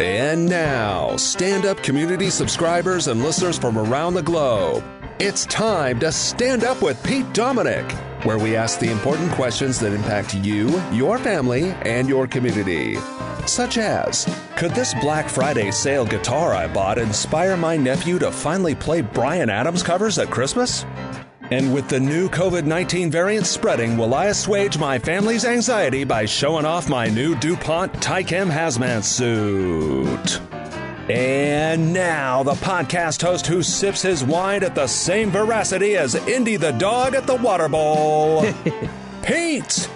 And now, stand-up community subscribers and listeners from around the globe, it's time to Stand Up with Pete Dominic, where we ask the important questions that impact you, your family, and your community. Such as, could this Black Friday sale guitar I bought inspire my nephew to finally play Bryan Adams covers at Christmas? And with the new COVID-19 variant spreading, will I assuage my family's anxiety by showing off my new DuPont Tychem hazmat suit? And now, the podcast host who sips his wine at the same veracity as Indy the dog at the water bowl, Pete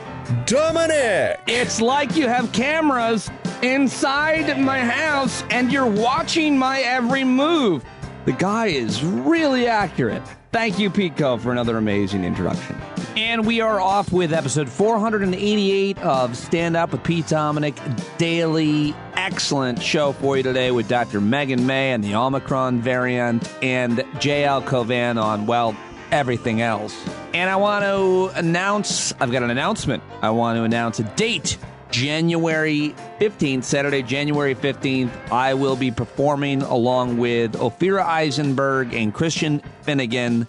Dominic. It's like you have cameras inside my house and you're watching my every move. The guy is really accurate. Thank you, Pete Co, for another amazing introduction. And we are off with episode 488 of Stand Up with Pete Dominic Daily. Excellent show for you today with Dr. Meghan May and the Omicron variant and JL Cauvin on, well, everything else. And I want to announce, I've got an announcement. I want to announce a date. January 15th, Saturday, January 15th, I will be performing along with Ophira Eisenberg and Christian Finnegan,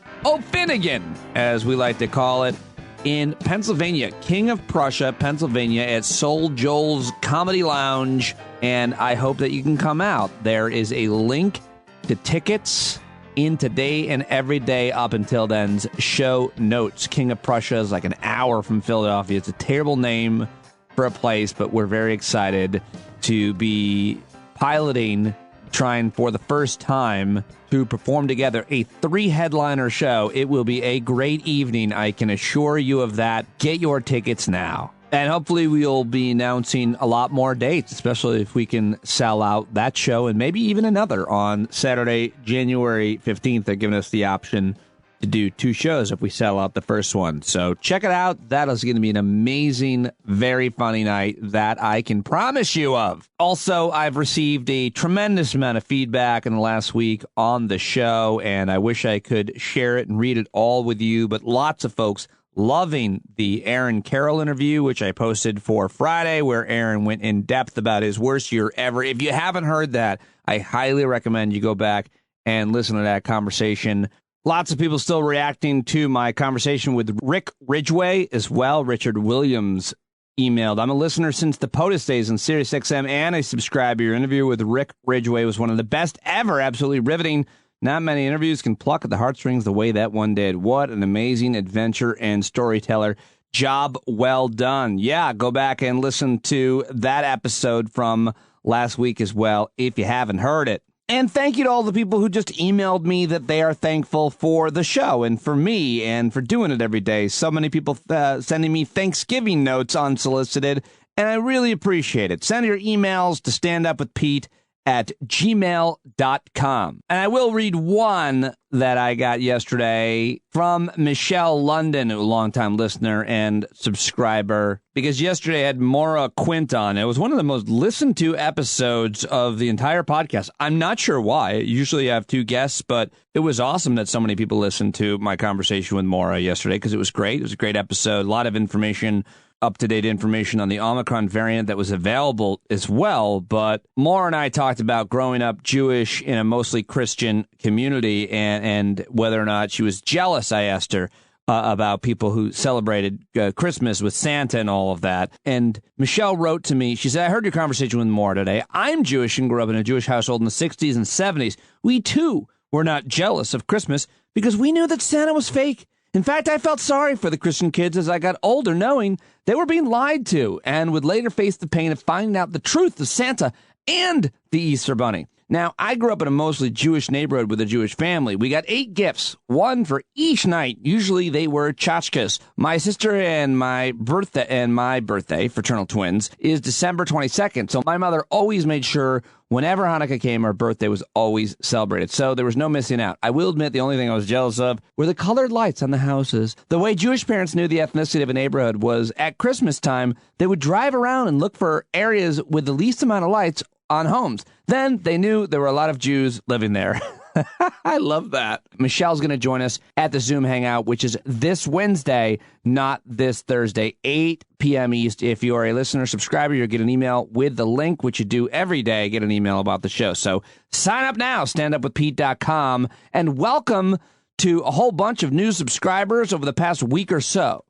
Finnegan, as we like to call it, in Pennsylvania, King of Prussia, Pennsylvania, at Soul Joel's Comedy Lounge, and I hope that you can come out. There is a link to tickets in Today and Everyday up until then's show notes. King of Prussia is like an hour from Philadelphia. It's a terrible name for a place, but we're very excited to be piloting, trying for the first time to perform together a 3-headliner show. It will be a great evening. I can assure you of that. Get your tickets now. And hopefully we'll be announcing a lot more dates, especially if we can sell out that show and maybe even another on Saturday, January 15th. They're giving us the option to do 2 shows if we sell out the first one. So check it out. That is going to be an amazing, very funny night that I can promise you of. Also, I've received a tremendous amount of feedback in the last week on the show, and I wish I could share it and read it all with you, but lots of folks loving the Aaron Carroll interview, which I posted for Friday, where Aaron went in depth about his worst year ever. If you haven't heard that, I highly recommend you go back and listen to that conversation. Lots of people still reacting to my conversation with Rick Ridgway as well. Richard Williams emailed, I'm a listener since the POTUS days on SiriusXM and a subscriber. Your interview with Rick Ridgway was one of the best ever. Absolutely riveting. Not many interviews can pluck at the heartstrings the way that one did. What an amazing adventure and storyteller. Job well done. Yeah, go back and listen to that episode from last week as well if you haven't heard it. And thank you to all the people who just emailed me that they are thankful for the show and for me and for doing it every day. So many people sending me Thanksgiving notes unsolicited, and I really appreciate it. Send your emails to standupwithpete@gmail.com. And I will read one that I got yesterday from Michelle London, a longtime listener and subscriber, because yesterday I had Maura Quint on. It was one of the most listened to episodes of the entire podcast. I'm not sure why. Usually I have 2 guests, but it was awesome that so many people listened to my conversation with Maura yesterday because it was great. It was a great episode. A lot of information, up-to-date information on the Omicron variant that was available as well. But Maura and I talked about growing up Jewish in a mostly Christian community and whether or not she was jealous, I asked her, about people who celebrated Christmas with Santa and all of that. And Michelle wrote to me, she said, I heard your conversation with Maura today. I'm Jewish and grew up in a Jewish household in the 60s and 70s. We, too, were not jealous of Christmas because we knew that Santa was fake. In fact, I felt sorry for the Christian kids as I got older, knowing they were being lied to and would later face the pain of finding out the truth of Santa and the Easter Bunny. Now, I grew up in a mostly Jewish neighborhood with a Jewish family. We got 8 gifts, 1 for each night. Usually they were tchotchkes. My sister and my birthday, fraternal twins, is December 22nd. So my mother always made sure whenever Hanukkah came, our birthday was always celebrated. So there was no missing out. I will admit the only thing I was jealous of were the colored lights on the houses. The way Jewish parents knew the ethnicity of a neighborhood was at Christmas time, they would drive around and look for areas with the least amount of lights on homes. Then they knew there were a lot of Jews living there. I love that. Michelle's going to join us at the Zoom Hangout, which is this Wednesday, not this Thursday, 8 p.m. East. If you are a listener subscriber, you'll get an email with the link, which you do every day, get an email about the show. So sign up now, standupwithpete.com, and welcome to a whole bunch of new subscribers over the past week or so,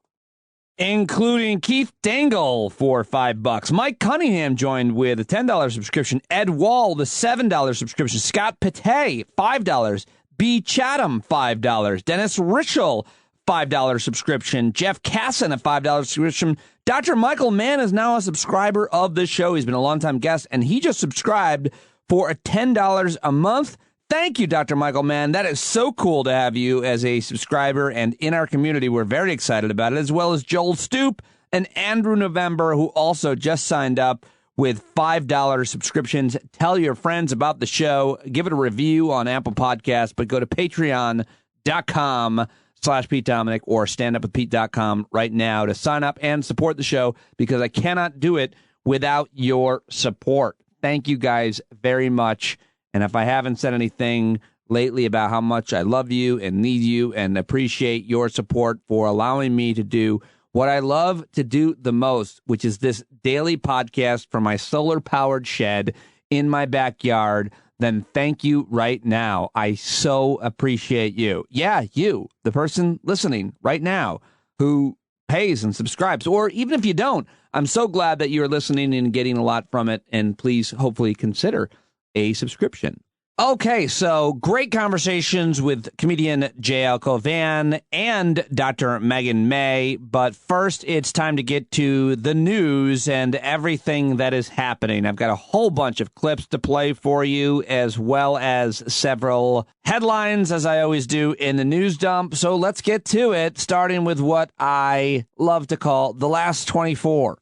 including Keith Dangle for $5. Mike Cunningham joined with a $10 subscription. Ed Wall, the $7 subscription. Scott Pate, $5. B. Chatham, $5. Dennis Richel, $5 subscription. Jeff Casson, a $5 subscription. Dr. Michael Mann is now a subscriber of this show. He's been a longtime guest, and he just subscribed for a $10 a month. Thank you, Dr. Michael Mann. That is so cool to have you as a subscriber and in our community. We're very excited about it, as well as Joel Stoop and Andrew November, who also just signed up with $5 subscriptions. Tell your friends about the show. Give it a review on Apple Podcasts, but go to patreon.com/Pete Dominic or standupwithpete.com right now to sign up and support the show, because I cannot do it without your support. Thank you guys very much. And if I haven't said anything lately about how much I love you and need you and appreciate your support for allowing me to do what I love to do the most, which is this daily podcast from my solar-powered shed in my backyard, then thank you right now. I so appreciate you. Yeah, you, the person listening right now who pays and subscribes. Or even if you don't, I'm so glad that you're listening and getting a lot from it. And please, hopefully, consider a subscription. Okay, so great conversations with comedian J.L. Cauvin and Dr. Meghan May. But first, it's time to get to the news and everything that is happening. I've got a whole bunch of clips to play for you, as well as several headlines, as I always do in the news dump. So let's get to it, starting with what I love to call the last 24.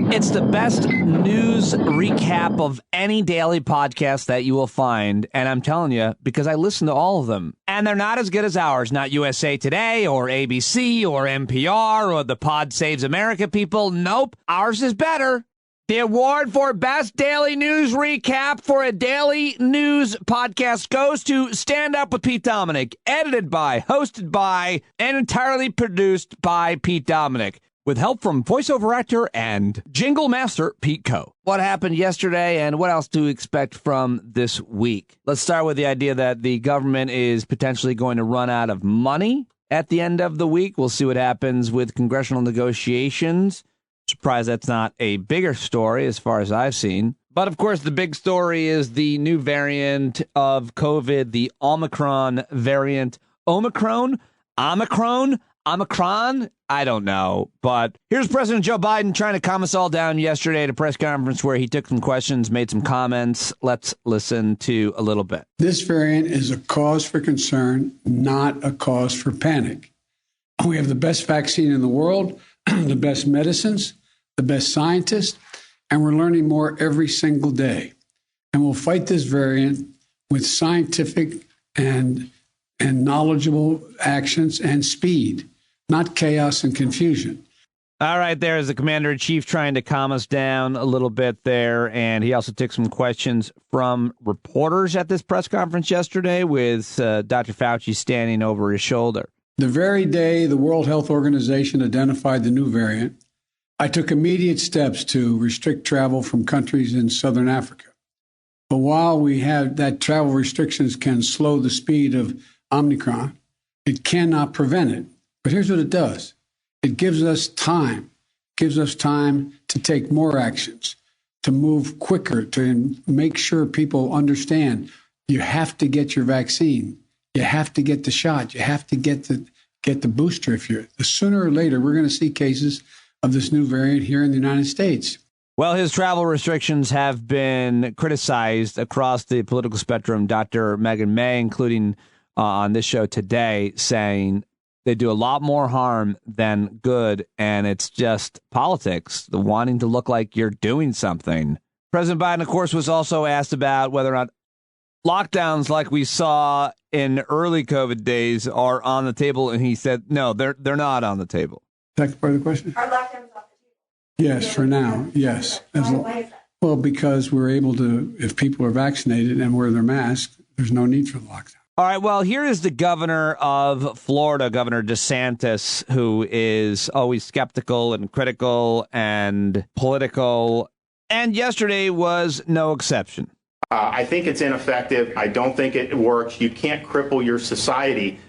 It's the best news recap of any daily podcast that you will find. And I'm telling you, because I listen to all of them. And they're not as good as ours. Not USA Today or ABC or NPR or the Pod Saves America people. Nope. Ours is better. The award for Best Daily News Recap for a daily news podcast goes to Stand Up with Pete Dominic. Edited by, hosted by, and entirely produced by Pete Dominic, with help from voiceover actor and jingle master Pete Coe. What happened yesterday and what else to expect from this week? Let's start with the idea that the government is potentially going to run out of money at the end of the week. We'll see what happens with congressional negotiations. Surprised that's not a bigger story as far as I've seen. But of course, the big story is the new variant of COVID, the Omicron variant. Omicron? I don't know. But here's President Joe Biden trying to calm us all down yesterday at a press conference where he took some questions, made some comments. Let's listen to a little bit. This variant is a cause for concern, not a cause for panic. We have the best vaccine in the world, the best medicines, the best scientists, and we're learning more every single day. And we'll fight this variant with scientific and knowledgeable actions and speed, not chaos and confusion. All right, there is the commander-in-chief trying to calm us down a little bit there, and he also took some questions from reporters at this press conference yesterday with Dr. Fauci standing over his shoulder. The very day the World Health Organization identified the new variant, I took immediate steps to restrict travel from countries in southern Africa. But while we have that travel restrictions can slow the speed of Omicron, it cannot prevent it. But here's what it does. It gives us time to take more actions, to move quicker, to make sure people understand you have to get your vaccine. You have to get the shot. You have to get the booster. The sooner or later, we're going to see cases of this new variant here in the United States. Well, his travel restrictions have been criticized across the political spectrum. Dr. Meghan May, including on this show today, saying they do a lot more harm than good, and it's just politics, the wanting to look like you're doing something. President Biden, of course, was also asked about whether or not lockdowns like we saw in early COVID days are on the table, and he said, no, they're not on the table. Second part of the question? Are lockdowns off the table? Yes, for now, yes. Why is that? Well, because we're able to, if people are vaccinated and wear their masks, There's no need for the lockdown. All right, well, here is the governor of Florida, Governor DeSantis, who is always skeptical and critical and political, and yesterday was no exception. I think it's ineffective. I don't think it works. You can't cripple your society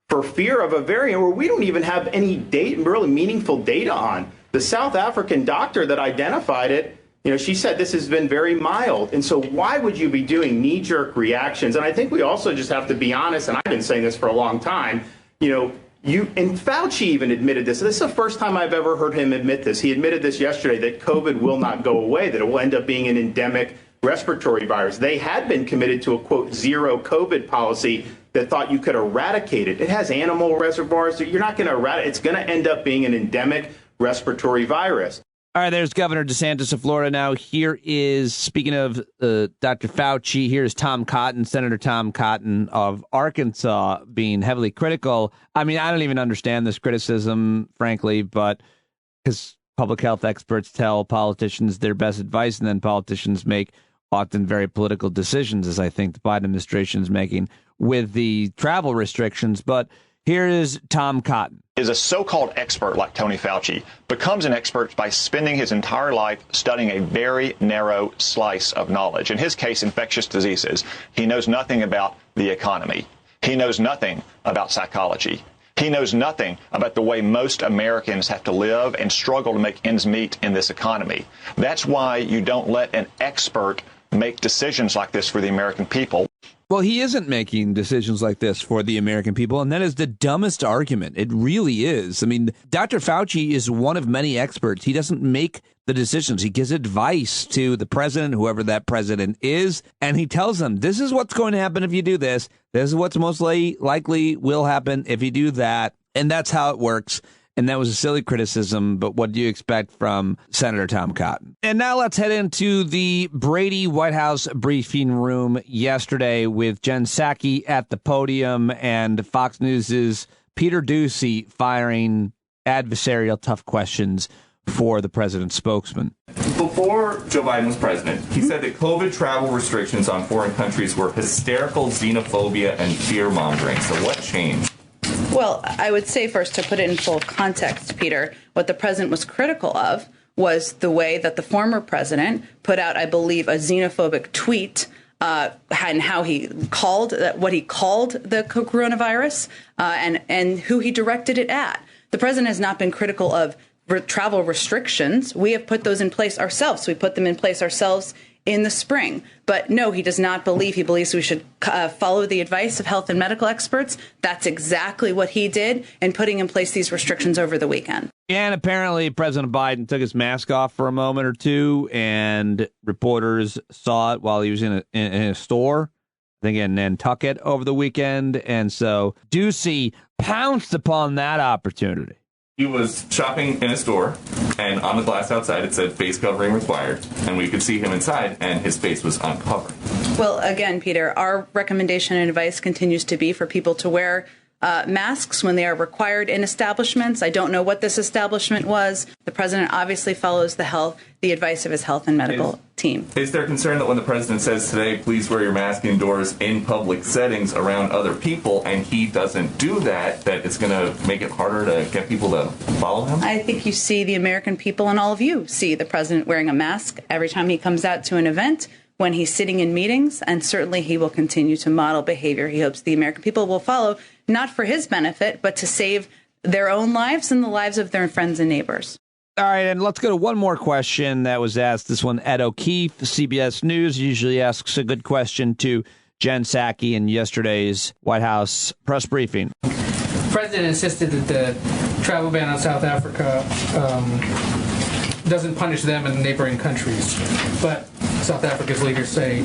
for fear of a variant where we don't even have any really meaningful data on. The South African doctor that identified it, she said this has been very mild. And so why would you be doing knee-jerk reactions? And I think we also just have to be honest, and I've been saying this for a long time, and Fauci even admitted this. This is the first time I've ever heard him admit this. He admitted this yesterday, that COVID will not go away, that it will end up being an endemic respiratory virus. They had been committed to a, quote, zero COVID policy that thought you could eradicate it. It has animal reservoirs. You're not going to eradicate. It's going to end up being an endemic respiratory virus. All right, there's Governor DeSantis of Florida. Now, here is, speaking of Dr. Fauci, here's Tom Cotton, Senator Tom Cotton of Arkansas, being heavily critical. I mean, I don't even understand this criticism, frankly, but because public health experts tell politicians their best advice, and then politicians make often very political decisions, as I think the Biden administration is making with the travel restrictions. But here is Tom Cotton. Is a so-called expert like Tony Fauci becomes an expert by spending his entire life studying a very narrow slice of knowledge. In his case, infectious diseases. He knows nothing about the economy. He knows nothing about psychology. He knows nothing about the way most Americans have to live and struggle to make ends meet in this economy. That's why you don't let an expert make decisions like this for the American people. Well, he isn't making decisions like this for the American people, and that is the dumbest argument. It really is. I mean, Dr. Fauci is one of many experts. He doesn't make the decisions. He gives advice to the president, whoever that president is, and he tells them, this is what's going to happen if you do this. This is what's most likely will happen if you do that, and that's how it works. And that was a silly criticism, but what do you expect from Senator Tom Cotton? And now let's head into the Brady White House briefing room yesterday with Jen Psaki at the podium and Fox News' Peter Doocy firing adversarial tough questions for the president's spokesman. Before Joe Biden was president, he said that COVID travel restrictions on foreign countries were hysterical xenophobia and fear-mongering. So what changed? Well, I would say first, to put it in full context, Peter, what the president was critical of was the way that the former president put out, I believe, a xenophobic tweet and how he called what he called the coronavirus and who he directed it at. The president has not been critical of travel restrictions. We have put those in place ourselves. We put them in place ourselves in the spring. But no, he does not believe. He believes we should follow the advice of health and medical experts. That's exactly what he did in putting in place these restrictions over the weekend. And apparently President Biden took his mask off for a moment or two, and reporters saw it while he was in a store, I think in Nantucket over the weekend. And so Doocy pounced upon that opportunity. He was shopping in a store, and on the glass outside it said face covering required, and we could see him inside, and his face was uncovered. Well, again, Peter, our recommendation and advice continues to be for people to wear masks when they are required in establishments. I don't know what this establishment was. The president obviously follows the advice of his health and medical team. Is there concern that when the president says today, please wear your mask indoors in public settings around other people, and he doesn't do that, that it's going to make it harder to get people to follow him? I think you see the American people, and all of you see the president wearing a mask every time he comes out to an event, when he's sitting in meetings, and certainly he will continue to model behavior he hopes the American people will follow, not for his benefit, but to save their own lives and the lives of their friends and neighbors. All right, and let's go to one more question that was asked. This one, Ed O'Keefe, CBS News, usually asks a good question to Jen Psaki in yesterday's White House press briefing. The president insisted that the travel ban on South Africa doesn't punish them and neighboring countries, but South Africa's leaders say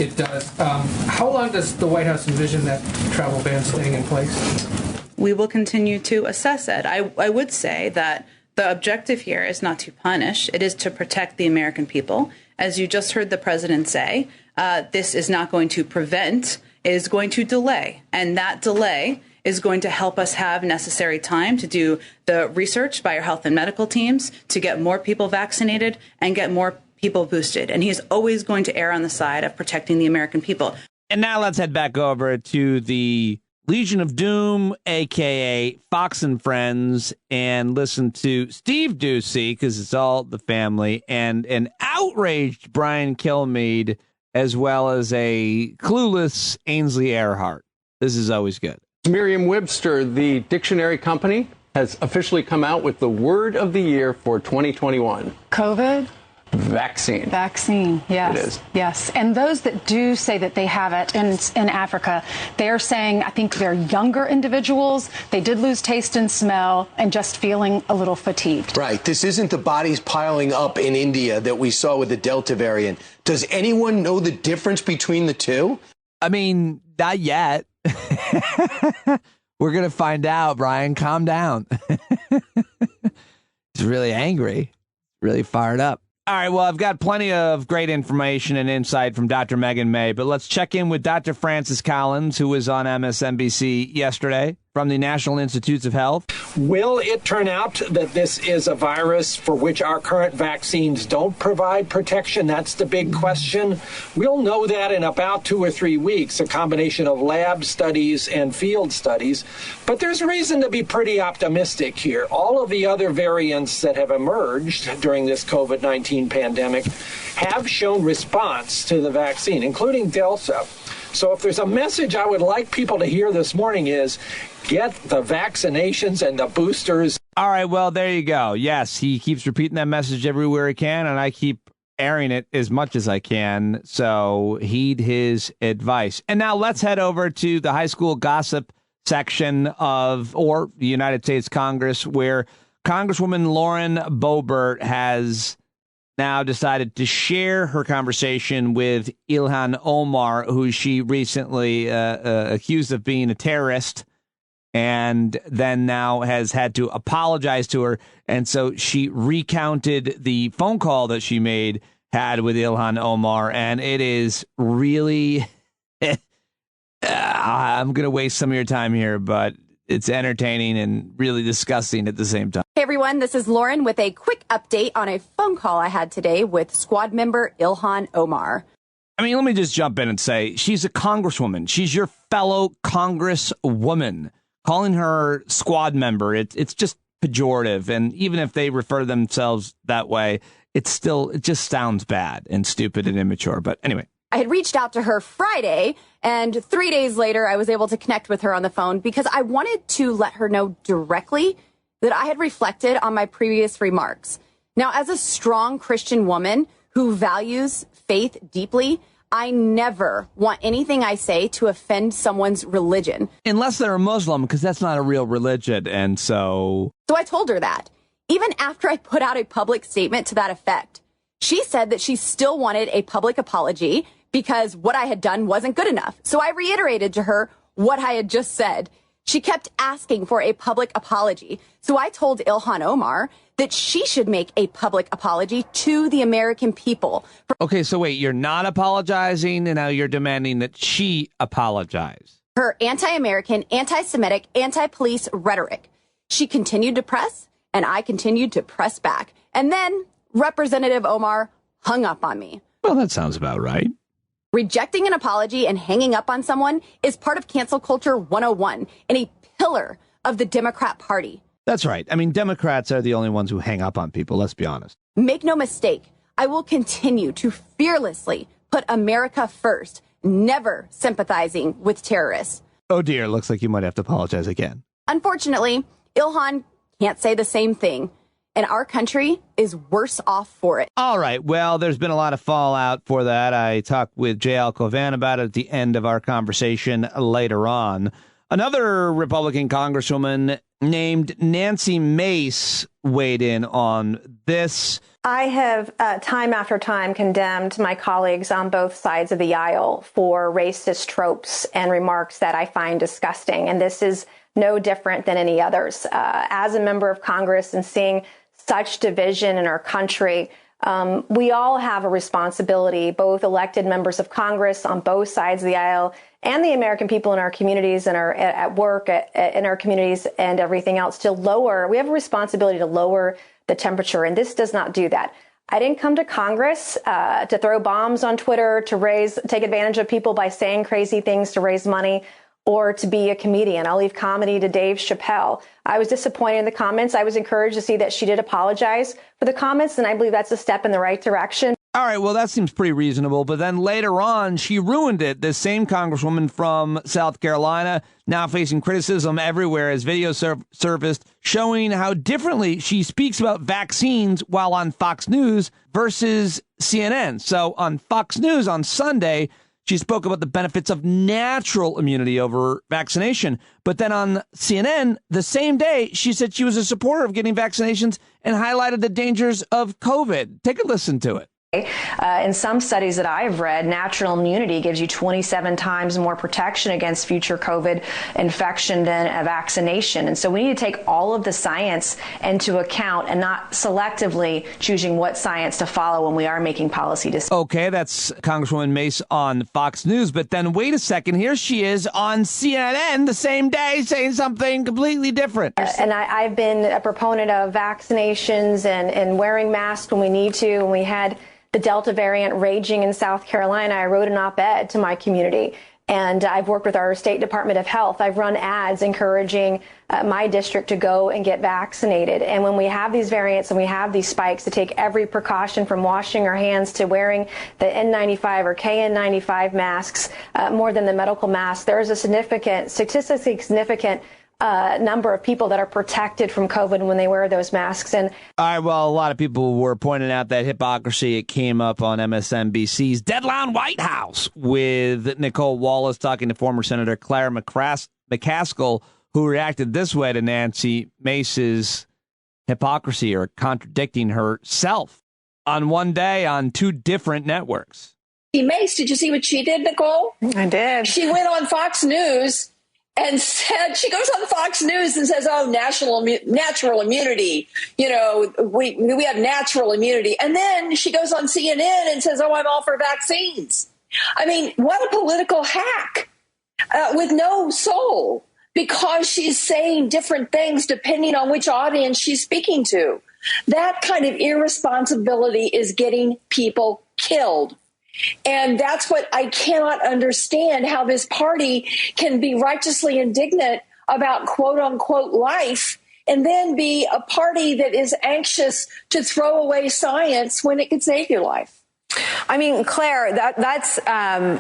it does. How long does the White House envision that travel ban staying in place? We will continue to assess it. I would say that the objective here is not to punish. It is to protect the American people. As you just heard the president say, this is not going to prevent, it is going to delay. And that delay is going to help us have necessary time to do the research by our health and medical teams to get more people vaccinated and get more people boosted. And he's always going to err on the side of protecting the American people. And now let's head back over to the Legion of Doom, a.k.a. Fox and Friends, and listen to Steve Doocy, because it's all the family, and an outraged Brian Kilmeade, as well as a clueless Ainsley Earhart. This is always good. Merriam-Webster, the dictionary company, has officially come out with the word of the year for 2021. COVID? Vaccine. Vaccine, yes. It is. Yes. And those that do say that they have it in Africa, they're saying, I think they're younger individuals. They did lose taste and smell and just feeling a little fatigued. Right. This isn't the bodies piling up in India that we saw with the Delta variant. Does anyone know the difference between the two? I mean, not yet. We're going to find out, Brian. Calm down. He's really angry, really fired up. All right, well, I've got plenty of great information and insight from Dr. Meghan May, but let's check in with Dr. Francis Collins, who was on MSNBC yesterday from the National Institutes of Health. Will it turn out that this is a virus for which our current vaccines don't provide protection? That's the big question. We'll know that in about 2 or 3 weeks, a combination of lab studies and field studies. But there's reason to be pretty optimistic here. All of the other variants that have emerged during this COVID-19 pandemic have shown response to the vaccine, including Delta. So if there's a message I would like people to hear this morning is get the vaccinations and the boosters. All right, well, there you go. Yes, he keeps repeating that message everywhere he can, and I keep airing it as much as I can. So heed his advice. And now let's head over to the high school gossip section of the United States Congress, where Congresswoman Lauren Boebert has now decided to share her conversation with Ilhan Omar, who she recently accused of being a terrorist, and then now has had to apologize to her. And so she recounted the phone call that she had with Ilhan Omar, and it is really I'm going to waste some of your time here, but it's entertaining and really disgusting at the same time. Hey everyone, this is Lauren with a quick update on a phone call I had today with squad member Ilhan Omar. I mean, let me just jump in and say she's a congresswoman. She's your fellow congresswoman. Calling her squad member, it's just pejorative. And even if they refer themselves that way, it just sounds bad and stupid and immature. But anyway. I had reached out to her Friday, and 3 days later, I was able to connect with her on the phone because I wanted to let her know directly that I had reflected on my previous remarks. Now, as a strong Christian woman who values faith deeply, I never want anything I say to offend someone's religion. Unless they're a Muslim, because that's not a real religion, and so I told her that. Even after I put out a public statement to that effect, she said that she still wanted a public apology because what I had done wasn't good enough. So I reiterated to her what I had just said. She kept asking for a public apology. So I told Ilhan Omar that she should make a public apology to the American people. Okay, so wait, you're not apologizing, and now you're demanding that she apologize. Her anti-American, anti-Semitic, anti-police rhetoric. She continued to press, and I continued to press back. And then Representative Omar hung up on me. Well, that sounds about right. Rejecting an apology and hanging up on someone is part of cancel culture 101 and a pillar of the Democrat Party. That's right. I mean, Democrats are the only ones who hang up on people. Let's be honest. Make no mistake. I will continue to fearlessly put America first, never sympathizing with terrorists. Oh, dear. Looks like you might have to apologize again. Unfortunately, Ilhan can't say the same thing. And our country is worse off for it. All right. Well, there's been a lot of fallout for that. I talked with J.L. Cauvin about it at the end of our conversation later on. Another Republican congresswoman named Nancy Mace weighed in on this. I have time after time condemned my colleagues on both sides of the aisle for racist tropes and remarks that I find disgusting. And this is no different than any others. As a member of Congress and seeing such division in our country, we all have a responsibility, both elected members of Congress on both sides of the aisle and the American people in our communities and at work, in our communities and everything else, we have a responsibility to lower the temperature. And this does not do that. I didn't come to Congress to throw bombs on Twitter, to take advantage of people by saying crazy things to raise money, or to be a comedian. I'll leave comedy to Dave Chappelle. I was disappointed in the comments. I was encouraged to see that she did apologize for the comments, and I believe that's a step in the right direction. All right, well, that seems pretty reasonable. But then later on, she ruined it. This same congresswoman from South Carolina, now facing criticism everywhere as videos surfaced showing how differently she speaks about vaccines while on Fox News versus CNN. So on Fox News on Sunday, she spoke about the benefits of natural immunity over vaccination. But then on CNN, the same day, she said she was a supporter of getting vaccinations and highlighted the dangers of COVID. Take a listen to it. In some studies that I've read, natural immunity gives you 27 times more protection against future COVID infection than a vaccination. And so we need to take all of the science into account and not selectively choosing what science to follow when we are making policy decisions. Okay, that's Congresswoman Mace on Fox News. But then wait a second. Here she is on CNN the same day saying something completely different. And I've been a proponent of vaccinations and wearing masks when we need to. And we had the Delta variant raging in South Carolina. I wrote an op-ed to my community, and I've worked with our State Department of Health. I've run ads encouraging my district to go and get vaccinated. And when we have these variants and we have these spikes, to take every precaution from washing our hands to wearing the N95 or KN95 masks more than the medical mask. There is a statistically significant number of people that are protected from COVID when they wear those masks. And all right, well, a lot of people were pointing out that hypocrisy. It came up on MSNBC's Deadline White House with Nicole Wallace talking to former Senator Claire McCaskill, who reacted this way to Nancy Mace's hypocrisy or contradicting herself on one day on two different networks. Mace, did you see what she did, Nicole? I did. She went on Fox News and said, she goes on Fox News and says, oh, natural immunity. You know, we have natural immunity. And then she goes on CNN and says, oh, I'm all for vaccines. I mean, what a political hack with no soul, because she's saying different things depending on which audience she's speaking to. That kind of irresponsibility is getting people killed. And that's what I cannot understand, how this party can be righteously indignant about quote unquote life and then be a party that is anxious to throw away science when it could save your life. I mean, Claire, that's a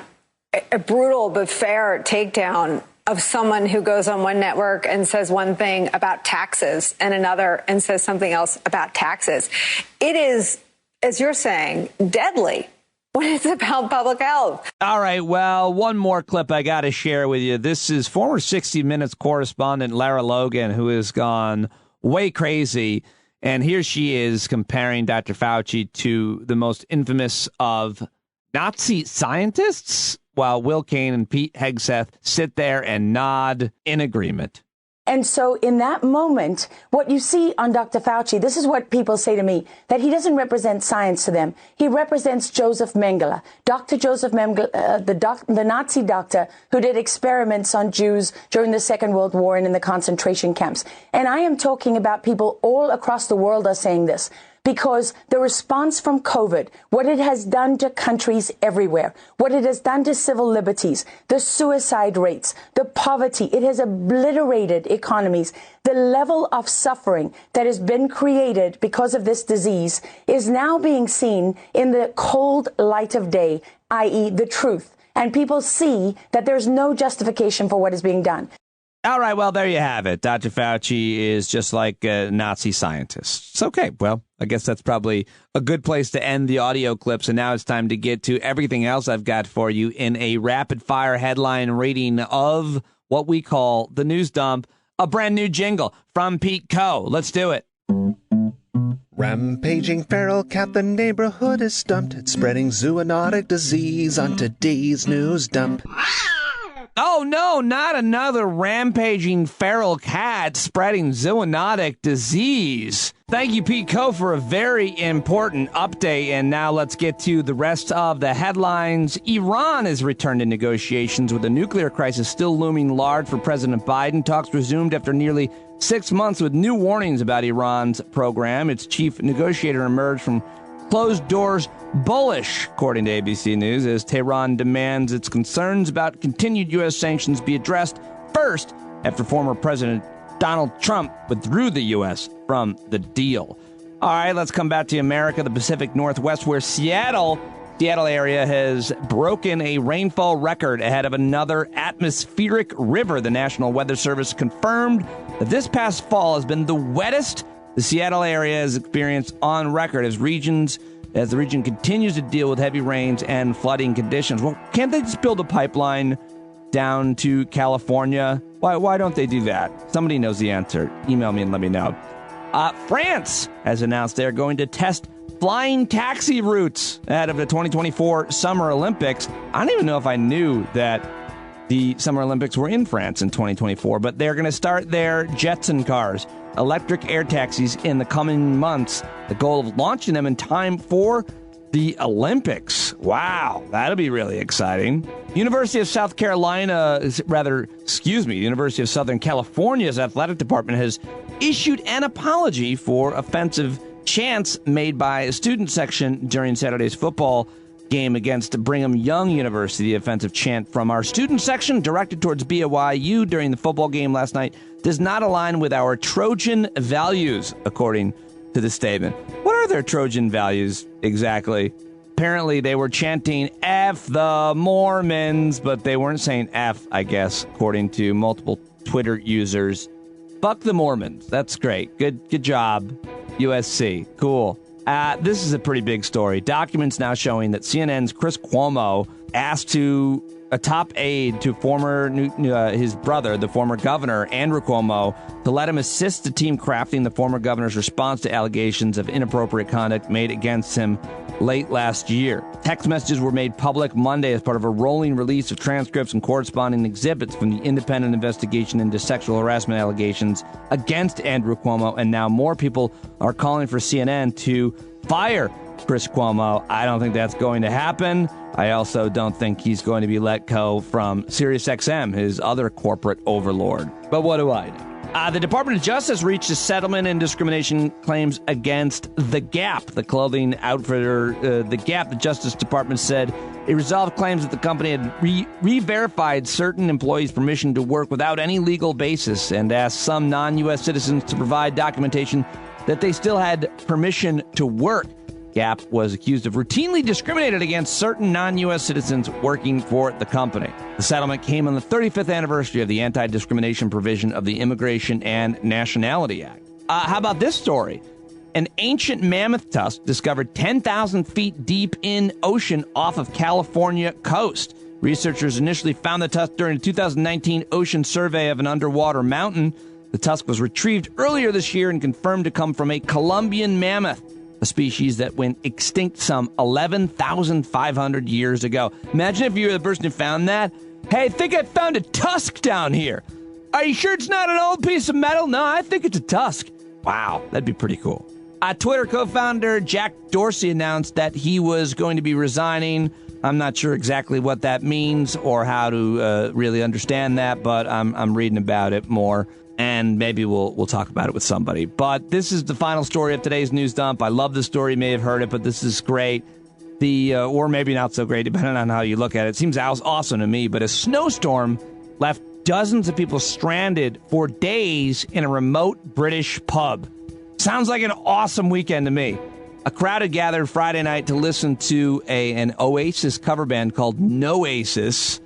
brutal but fair takedown of someone who goes on one network and says one thing about taxes and another and says something else about taxes. It is, as you're saying, deadly when it's about public health. All right, well, one more clip I got to share with you. This is former 60 Minutes correspondent Lara Logan, who has gone way crazy. And here she is comparing Dr. Fauci to the most infamous of Nazi scientists, while Will Cain and Pete Hegseth sit there and nod in agreement. And so in that moment, what you see on Dr. Fauci, this is what people say to me, that he doesn't represent science to them. He represents Joseph Mengele, Dr. Joseph Mengele, the Nazi doctor who did experiments on Jews during the Second World War and in the concentration camps. And I am talking about people all across the world are saying this. Because the response from COVID, what it has done to countries everywhere, what it has done to civil liberties, the suicide rates, the poverty, it has obliterated economies. The level of suffering that has been created because of this disease is now being seen in the cold light of day, i.e. the truth. And people see that there's no justification for what is being done. All right, well, there you have it. Dr. Fauci is just like Nazi scientists. Okay, well, I guess that's probably a good place to end the audio clips. And now it's time to get to everything else I've got for you in a rapid-fire headline reading of what we call the news dump, a brand new jingle from Pete Coe. Let's do it. Rampaging feral cat, the neighborhood is stumped. It's spreading zoonotic disease on today's news dump. Oh, no, not another rampaging feral cat spreading zoonotic disease. Thank you, Pete Coe, for a very important update. And now let's get to the rest of the headlines. Iran has returned to negotiations with a nuclear crisis still looming large for President Biden. Talks resumed after nearly 6 months with new warnings about Iran's program. Its chief negotiator emerged from closed doors bullish, according to ABC News, as Tehran demands its concerns about continued U.S. sanctions be addressed first after former President Donald Trump withdrew the U.S. from the deal. All right, let's come back to America, the Pacific Northwest, where Seattle area has broken a rainfall record ahead of another atmospheric river. The National Weather Service confirmed that this past fall has been the wettest the Seattle area has experienced on record as the region continues to deal with heavy rains and flooding conditions. Well, can't they just build a pipeline down to California? Why don't they do that? Somebody knows the answer. Email me and let me know. France has announced they're going to test flying taxi routes ahead of the 2024 Summer Olympics. I don't even know if I knew that the Summer Olympics were in France in 2024, but they're going to start their Jetson cars, electric air taxis, in the coming months. The goal of launching them in time for the Olympics. Wow, that'll be really exciting. University of Southern California's athletic department has issued an apology for offensive chants made by a student section during Saturday's football game against Brigham Young University. The offensive chant from our student section directed towards BYU during the football game last night does not align with our Trojan values, according to the statement. What are their Trojan values exactly? Apparently, they were chanting F the Mormons, but they weren't saying F, I guess, according to multiple Twitter users. Fuck the Mormons. That's great. Good job, USC. Cool. This is a pretty big story. Documents now showing that CNN's Chris Cuomo asked a top aide to his brother, the former governor, Andrew Cuomo, to let him assist the team crafting the former governor's response to allegations of inappropriate conduct made against him late last year. Text messages were made public Monday as part of a rolling release of transcripts and corresponding exhibits from the independent investigation into sexual harassment allegations against Andrew Cuomo, and now more people are calling for CNN to fire Chris Cuomo. I don't think that's going to happen. I also don't think he's going to be let go from SiriusXM, his other corporate overlord. But what do I know? The Department of Justice reached a settlement in discrimination claims against The Gap, the clothing outfitter. The Gap, the Justice Department said it resolved claims that the company had re-verified certain employees' permission to work without any legal basis and asked some non-U.S. citizens to provide documentation that they still had permission to work. Gap was accused of routinely discriminating against certain non-U.S. citizens working for the company. The settlement came on the 35th anniversary of the anti-discrimination provision of the Immigration and Nationality Act. How about this story? An ancient mammoth tusk discovered 10,000 feet deep in ocean off of California coast. Researchers initially found the tusk during a 2019 ocean survey of an underwater mountain. The tusk was retrieved earlier this year and confirmed to come from a Columbian mammoth, a species that went extinct some 11,500 years ago. Imagine if you were the person who found that. Hey, I think I found a tusk down here. Are you sure it's not an old piece of metal? No, I think it's a tusk. Wow, that'd be pretty cool. Twitter co-founder Jack Dorsey announced that he was going to be resigning. I'm not sure exactly what that means or how to really understand that, but I'm reading about it more. And maybe we'll talk about it with somebody. But this is the final story of today's news dump. I love the story. You may have heard it, but this is great. Or maybe not so great, depending on how you look at it. It seems awesome to me. But a snowstorm left dozens of people stranded for days in a remote British pub. Sounds like an awesome weekend to me. A crowd had gathered Friday night to listen to an Oasis cover band called Noasis.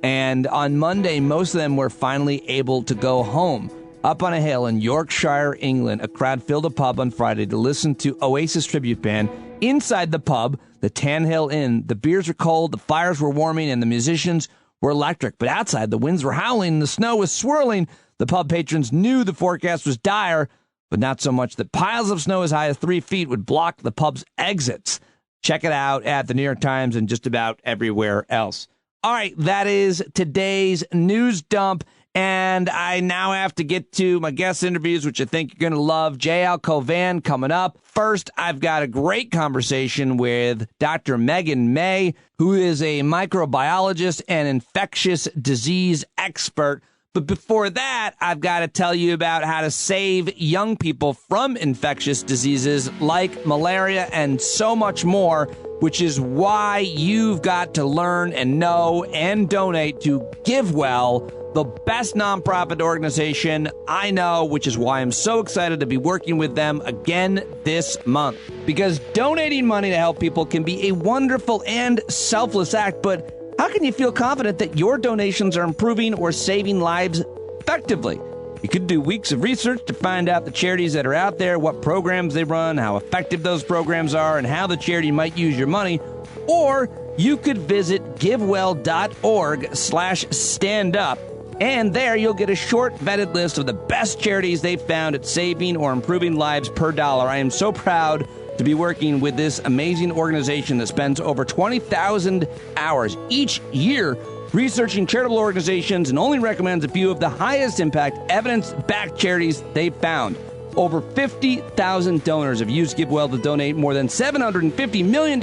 And on Monday, most of them were finally able to go home. Up on a hill in Yorkshire, England, a crowd filled a pub on Friday to listen to Oasis tribute band. Inside the pub, the Tan Hill Inn, the beers were cold, the fires were warming, and the musicians were electric. But outside, the winds were howling, and the snow was swirling. The pub patrons knew the forecast was dire, but not so much that piles of snow as high as 3 feet would block the pub's exits. Check it out at the New York Times and just about everywhere else. All right, that is today's news dump, and I now have to get to my guest interviews, which I think you're going to love. J.L. Cauvin coming up. First, I've got a great conversation with Dr. Meghan May, who is a microbiologist and infectious disease expert. But before that, I've got to tell you about how to save young people from infectious diseases like malaria and so much more, which is why you've got to learn and know and donate to GiveWell, the best nonprofit organization I know, which is why I'm so excited to be working with them again this month. Because donating money to help people can be a wonderful and selfless act, but how can you feel confident that your donations are improving or saving lives effectively? You could do weeks of research to find out the charities that are out there, what programs they run, how effective those programs are, and how the charity might use your money. Or you could visit givewell.org/standup, and there you'll get a short vetted list of the best charities they've found at saving or improving lives per dollar. I am so proud to be working with this amazing organization that spends over 20,000 hours each year researching charitable organizations and only recommends a few of the highest impact, evidence-backed charities they've found. Over 50,000 donors have used GiveWell to donate more than $750 million.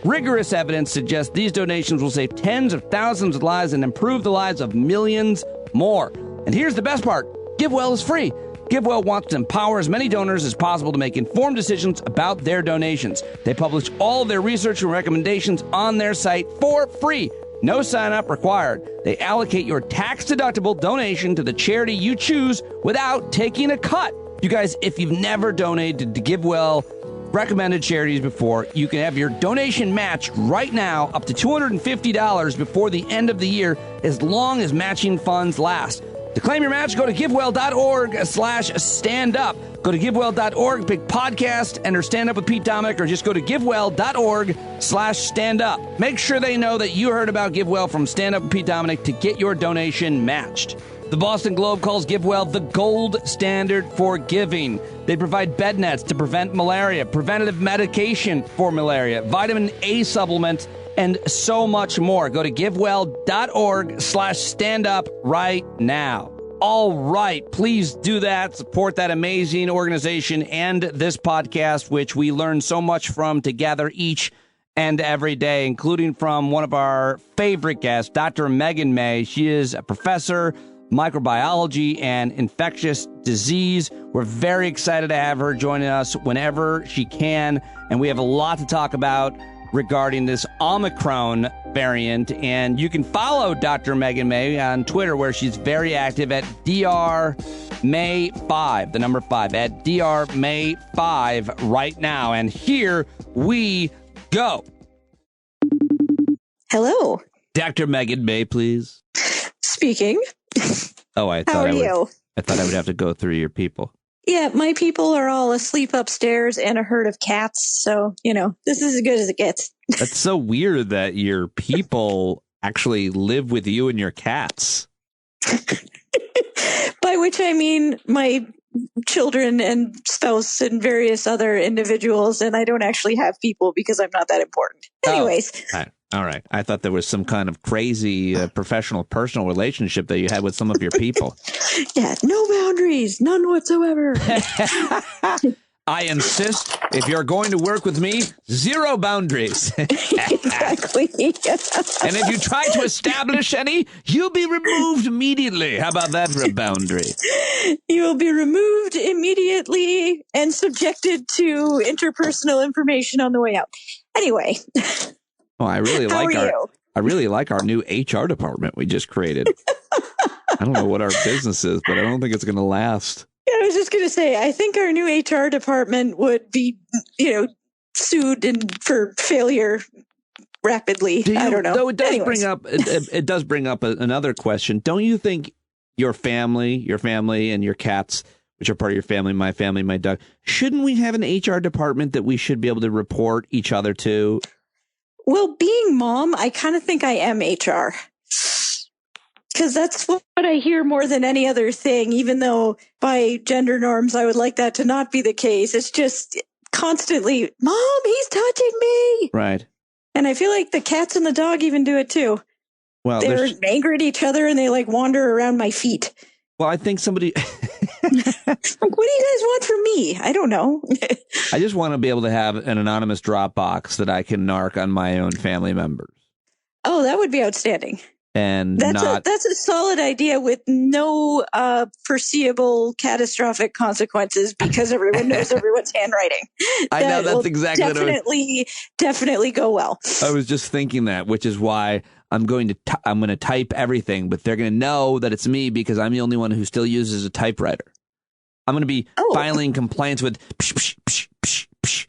Rigorous evidence suggests these donations will save tens of thousands of lives and improve the lives of millions more. And here's the best part. GiveWell is free. GiveWell wants to empower as many donors as possible to make informed decisions about their donations. They publish all of their research and recommendations on their site for free. No sign-up required. They allocate your tax-deductible donation to the charity you choose without taking a cut. You guys, if you've never donated to GiveWell recommended charities before, you can have your donation matched right now up to $250 before the end of the year, as long as matching funds last. To claim your match, go to givewell.org/standup. Go to givewell.org, pick podcast, enter Stand Up with Pete Dominick, or just go to givewell.org/standup. Make sure they know that you heard about GiveWell from Stand Up with Pete Dominick to get your donation matched. The Boston Globe calls GiveWell the gold standard for giving. They provide bed nets to prevent malaria, preventative medication for malaria, vitamin A supplements, and so much more. Go to givewell.org/standup right now. All right, please do that. Support that amazing organization and this podcast, which we learn so much from together each and every day, including from one of our favorite guests, Dr. Meghan May. She is a professor, microbiology and infectious disease. We're very excited to have her joining us whenever she can, and we have a lot to talk about regarding this Omicron variant. And you can follow Dr. Meghan May on Twitter, where she's very active at drmay5, the number 5, at drmay5 right now. And here we go. Hello. Dr. Meghan May, please. Speaking. Oh, I thought How are you? I thought I would have to go through your people. Yeah, my people are all asleep upstairs and a herd of cats. So, this is as good as it gets. That's so weird that your people actually live with you and your cats. By which I mean my children and spouse and various other individuals. And I don't actually have people because I'm not that important. Anyways. Oh, all right. I thought there was some kind of crazy professional, personal relationship that you had with some of your people. Yeah, no boundaries, none whatsoever. I insist, if you're going to work with me, zero boundaries. Exactly. And if you try to establish any, you'll be removed immediately. How about that for a boundary? You'll be removed immediately and subjected to interpersonal information on the way out. Anyway. Oh, I really like our new HR department we just created. I don't know what our business is, but I don't think it's going to last. I was just going to say, I think our new HR department would be, sued for failure rapidly. I don't know. Though it does bring up another question. Don't you think your family and your cats, which are part of your family, my dog, shouldn't we have an HR department that we should be able to report each other to? Well, being mom, I kind of think I am HR. Because that's what I hear more than any other thing, even though by gender norms, I would like that to not be the case. It's just constantly, Mom, he's touching me. Right. And I feel like the cats and the dog even do it too. Well, they're angry at each other and they wander around my feet. Well, I think somebody... what do you guys want from me? I don't know. I just want to be able to have an anonymous Dropbox that I can narc on my own family members. Oh, that would be outstanding. and that's a solid idea with no foreseeable catastrophic consequences because everyone knows everyone's handwriting. I know that's exactly definitely go well. I was just thinking that, which is why I'm going to type everything, but they're going to know that it's me because I'm the only one who still uses a typewriter. I'm going to be filing complaints with psh, psh, psh, psh, psh.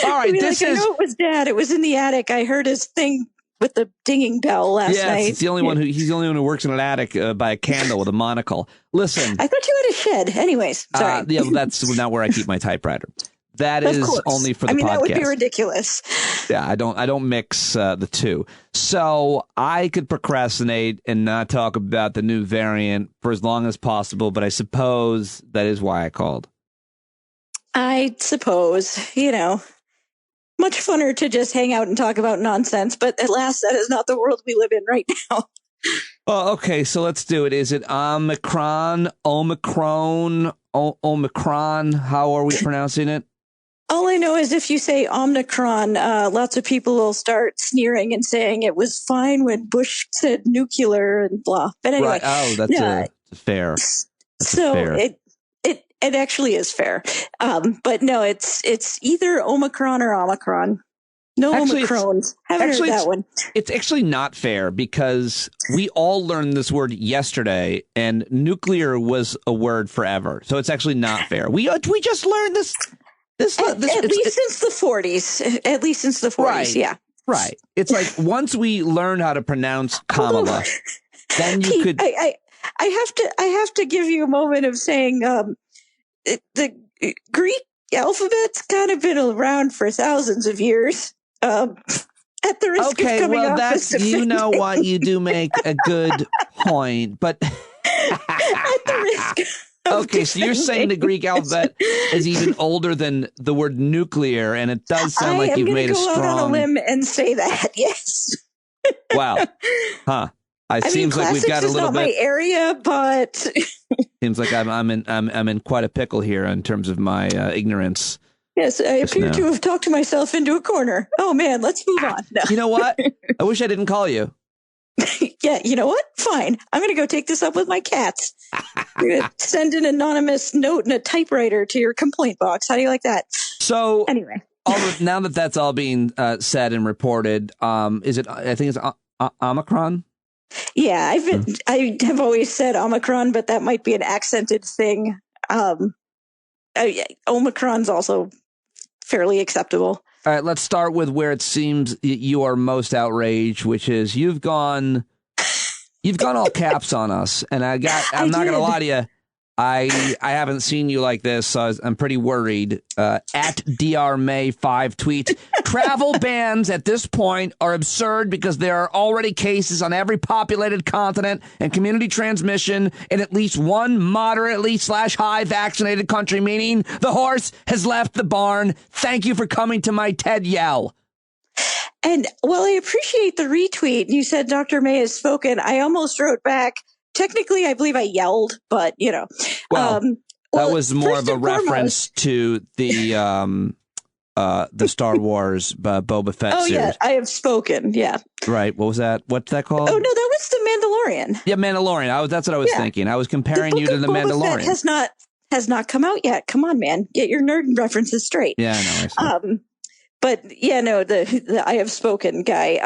All right, I know it was Dad. It was in the attic. I heard his thing with the dinging bell last night. He's the only one who works in an attic by a candle with a monocle. Listen, I thought you had a shed. Anyways, sorry. That's not where I keep my typewriter. That is only for the podcast. That would be ridiculous. Yeah, I don't mix the two. So I could procrastinate and not talk about the new variant for as long as possible, but I suppose that is why I called. I suppose, much funner to just hang out and talk about nonsense, but at last that is not the world we live in right now. Oh, okay, so let's do it. Is it Omicron? How are we pronouncing it? All I know is if you say Omicron, lots of people will start sneering and saying it was fine when Bush said nuclear and blah. But anyway. Right. Oh, that's fair. It actually is fair. But no, it's either Omicron or Omicron. No Omicrons. Haven't heard that one. It's actually not fair because we all learned this word yesterday, and nuclear was a word forever. So it's actually not fair. We just learned this. At least since the 40s. At least since the 40s, right, yeah. Right. It's like once we learned how to pronounce Kamala, then you could. I have to give you a moment of saying the Greek alphabet's kind of been around for thousands of years. At the risk of coming off as you know what, you do make a good point, but at the risk. Okay, so you're saying the Greek alphabet is even older than the word nuclear, and it does sound like you've made a strong. I'm going to go out on a limb and say that. Yes. Wow. Huh. Seems like we've got a little bit. Not my area, but seems like I'm in quite a pickle here in terms of my ignorance. Yes, I appear to have talked myself into a corner. Oh man, let's move on. No. You know what? I wish I didn't call you. Yeah, you know what? Fine. I'm going to go take this up with my cats. I'm going to send an anonymous note and a typewriter to your complaint box. How do you like that? So anyway, now that that's all being said and reported, is it? I think it's Omicron. Yeah, I have always said Omicron, but that might be an accented thing. Omicron's also fairly acceptable. All right, let's start with where it seems you are most outraged, which is you've gone all caps on us, and I'm not going to lie to you. I haven't seen you like this, so I'm pretty worried. At Dr. May 5 tweet, travel bans at this point are absurd because there are already cases on every populated continent and community transmission in at least one moderately/high vaccinated country, meaning the horse has left the barn. Thank you for coming to my TED yell. And while I appreciate the retweet, you said Dr. May has spoken. I almost wrote back. Technically, I believe I yelled, but Well, that was more of a reference to the Star Wars Boba Fett series. Oh yeah, I have spoken. Yeah. Right. What was that? What's that called? Oh no, that was the Mandalorian. Yeah, Mandalorian. That's what I was thinking. I was comparing you to the Mandalorian. Boba Fett has not come out yet. Come on, man, get your nerd references straight. Yeah, I know. But yeah, no, the I have spoken guy.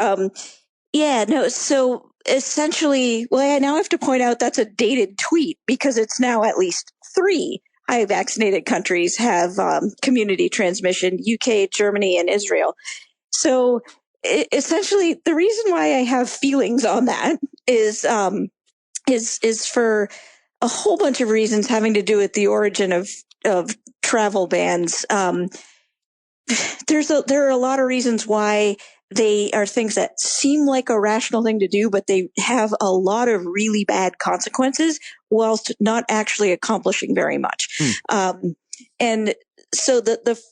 Yeah, no. So essentially, I now have to point out that's a dated tweet because it's now at least 3 high vaccinated countries have community transmission: UK, Germany, and Israel. So essentially, the reason why I have feelings on that is for a whole bunch of reasons having to do with the origin of travel bans. There are a lot of reasons why they are things that seem like a rational thing to do, but they have a lot of really bad consequences whilst not actually accomplishing very much. And so the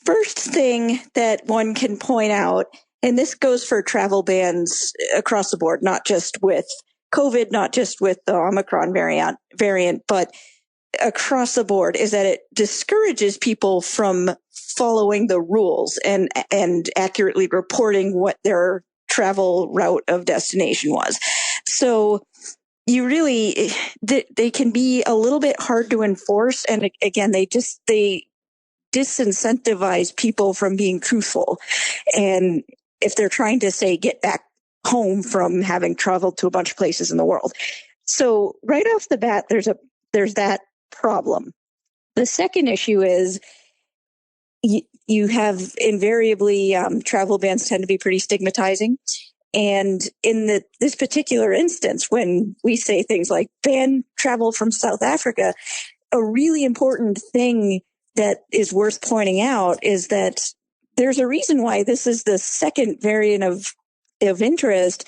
first thing that one can point out, and this goes for travel bans across the board, not just with COVID, not just with the Omicron variant, but across the board, is that it discourages people from following the rules and accurately reporting what their travel route of destination was. So you really, they can be a little bit hard to enforce. And again, they disincentivize people from being truthful. And if they're trying to say, get back home from having traveled to a bunch of places in the world. So right off the bat, there's that problem. The second issue is you have invariably travel bans tend to be pretty stigmatizing. And in this particular instance, when we say things like ban travel from South Africa, a really important thing that is worth pointing out is that there's a reason why this is the second variant of interest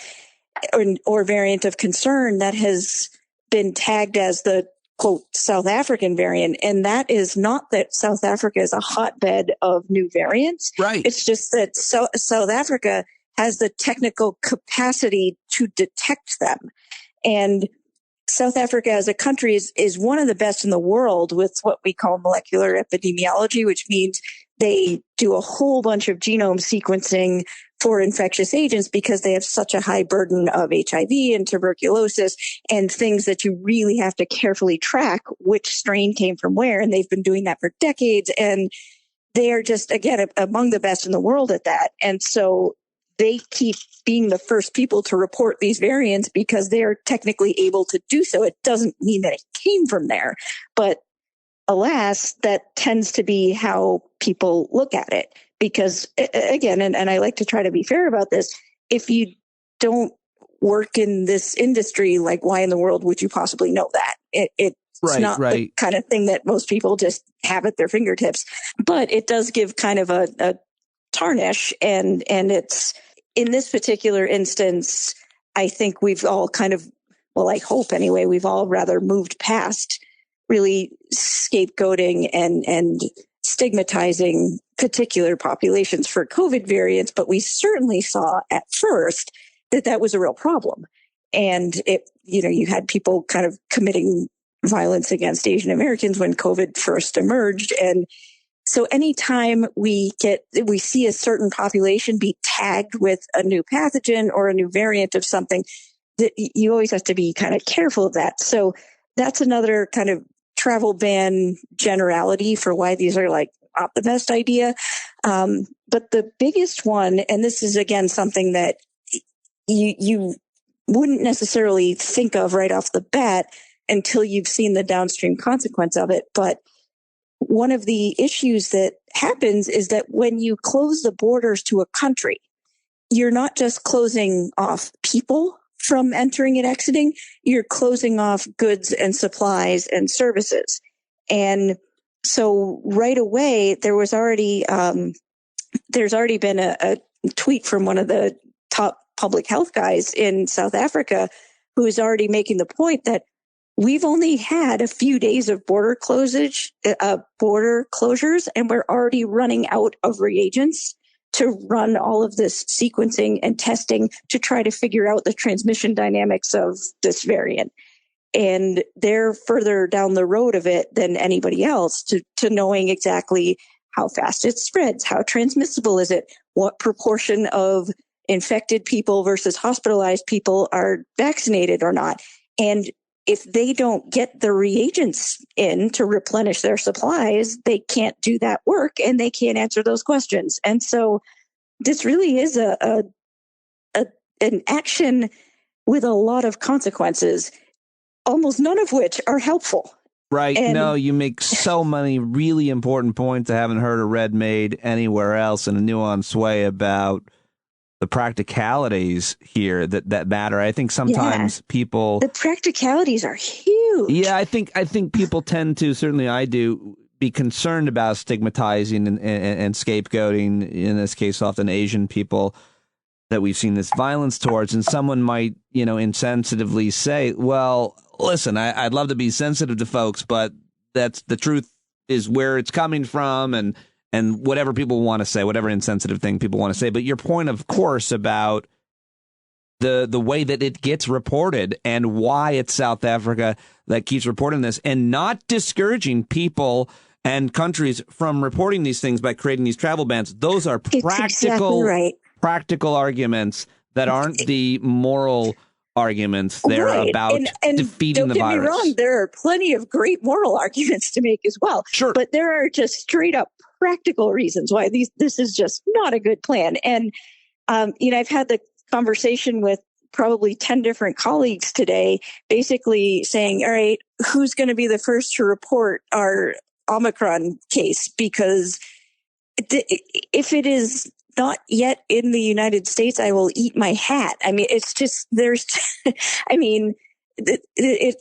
or variant of concern that has been tagged as the quote South African variant. And that is not that South Africa is a hotbed of new variants. Right. It's just that South Africa has the technical capacity to detect them. And South Africa as a country is one of the best in the world with what we call molecular epidemiology, which means they do a whole bunch of genome sequencing for infectious agents because they have such a high burden of HIV and tuberculosis and things that you really have to carefully track which strain came from where. And they've been doing that for decades. And they are just, again, among the best in the world at that. And so they keep being the first people to report these variants because they're technically able to do so. It doesn't mean that it came from there, but alas, that tends to be how people look at it. Because again, and I like to try to be fair about this, if you don't work in this industry, like why in the world would you possibly know that? It's not the kind of thing that most people just have at their fingertips, but it does give kind of a tarnish. And it's in this particular instance, I think we've all kind of, well, I hope anyway, we've all rather moved past really scapegoating and stigmatizing particular populations for COVID variants, but we certainly saw at first that was a real problem. And you had people kind of committing violence against Asian Americans when COVID first emerged. And so anytime we see a certain population be tagged with a new pathogen or a new variant of something, that you always have to be kind of careful of that. So that's another kind of travel ban generality for why these are like not the best idea. But the biggest one, and this is again something that you wouldn't necessarily think of right off the bat until you've seen the downstream consequence of it. But one of the issues that happens is that when you close the borders to a country, you're not just closing off people from entering and exiting, you're closing off goods and supplies and services. And so right away, there's already been a tweet from one of the top public health guys in South Africa who is already making the point that we've only had a few days of border closures, and we're already running out of reagents to run all of this sequencing and testing to try to figure out the transmission dynamics of this variant. And they're further down the road of it than anybody else to knowing exactly how fast it spreads, how transmissible is it, what proportion of infected people versus hospitalized people are vaccinated or not. And if they don't get the reagents in to replenish their supplies, they can't do that work and they can't answer those questions. And so this really is an action with a lot of consequences, almost none of which are helpful. Right. And no, you make so many really important points I haven't heard a red made anywhere else in a nuanced way about the practicalities here that matter. I think sometimes people, the practicalities are huge. Yeah, I think people tend to, certainly I do, be concerned about stigmatizing and scapegoating, in this case often Asian people that we've seen this violence towards. And someone might, insensitively say, well, listen, I'd love to be sensitive to folks, but that's the truth is where it's coming from, and whatever people want to say, whatever insensitive thing people want to say. But your point, of course, about the way that it gets reported and why it's South Africa that keeps reporting this and not discouraging people and countries from reporting these things by creating these travel bans. Those are practical arguments that aren't the moral arguments. They're about defeating the virus. Don't get me wrong, there are plenty of great moral arguments to make as well. Sure. But there are just straight up practical reasons why this is just not a good plan. And, I've had the conversation with probably 10 different colleagues today, basically saying, all right, who's going to be the first to report our Omicron case? Because if it is not yet in the United States, I will eat my hat. I mean, it's just,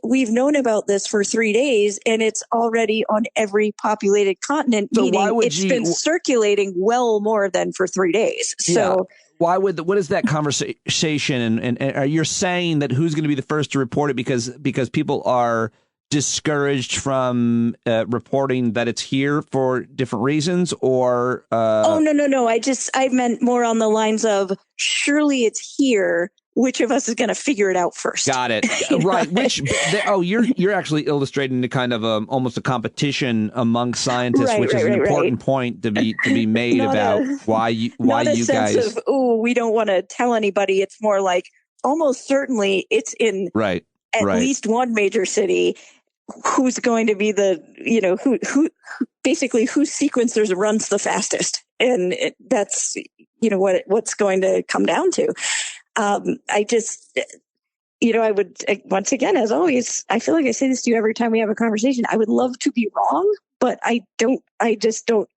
we've known about this for 3 days and it's already on every populated continent, meaning it's been circulating well more than for 3 days. So what is that conversation? And are you saying that who's going to be the first to report it because people are discouraged from reporting that it's here for different reasons, or no, I meant more on the lines of, surely it's here, which of us is going to figure it out first? Got it. Right. You're actually illustrating the kind of almost a competition among scientists, which is an important point to be made about why you guys. Sense of, we don't want to tell anybody. It's more like almost certainly it's in at least one major city. Who's going to be the, who basically whose sequencers runs the fastest. And that's, what's going to come down to. I just, I would, once again, as always, I feel like I say this to you every time we have a conversation. I would love to be wrong, but I just don't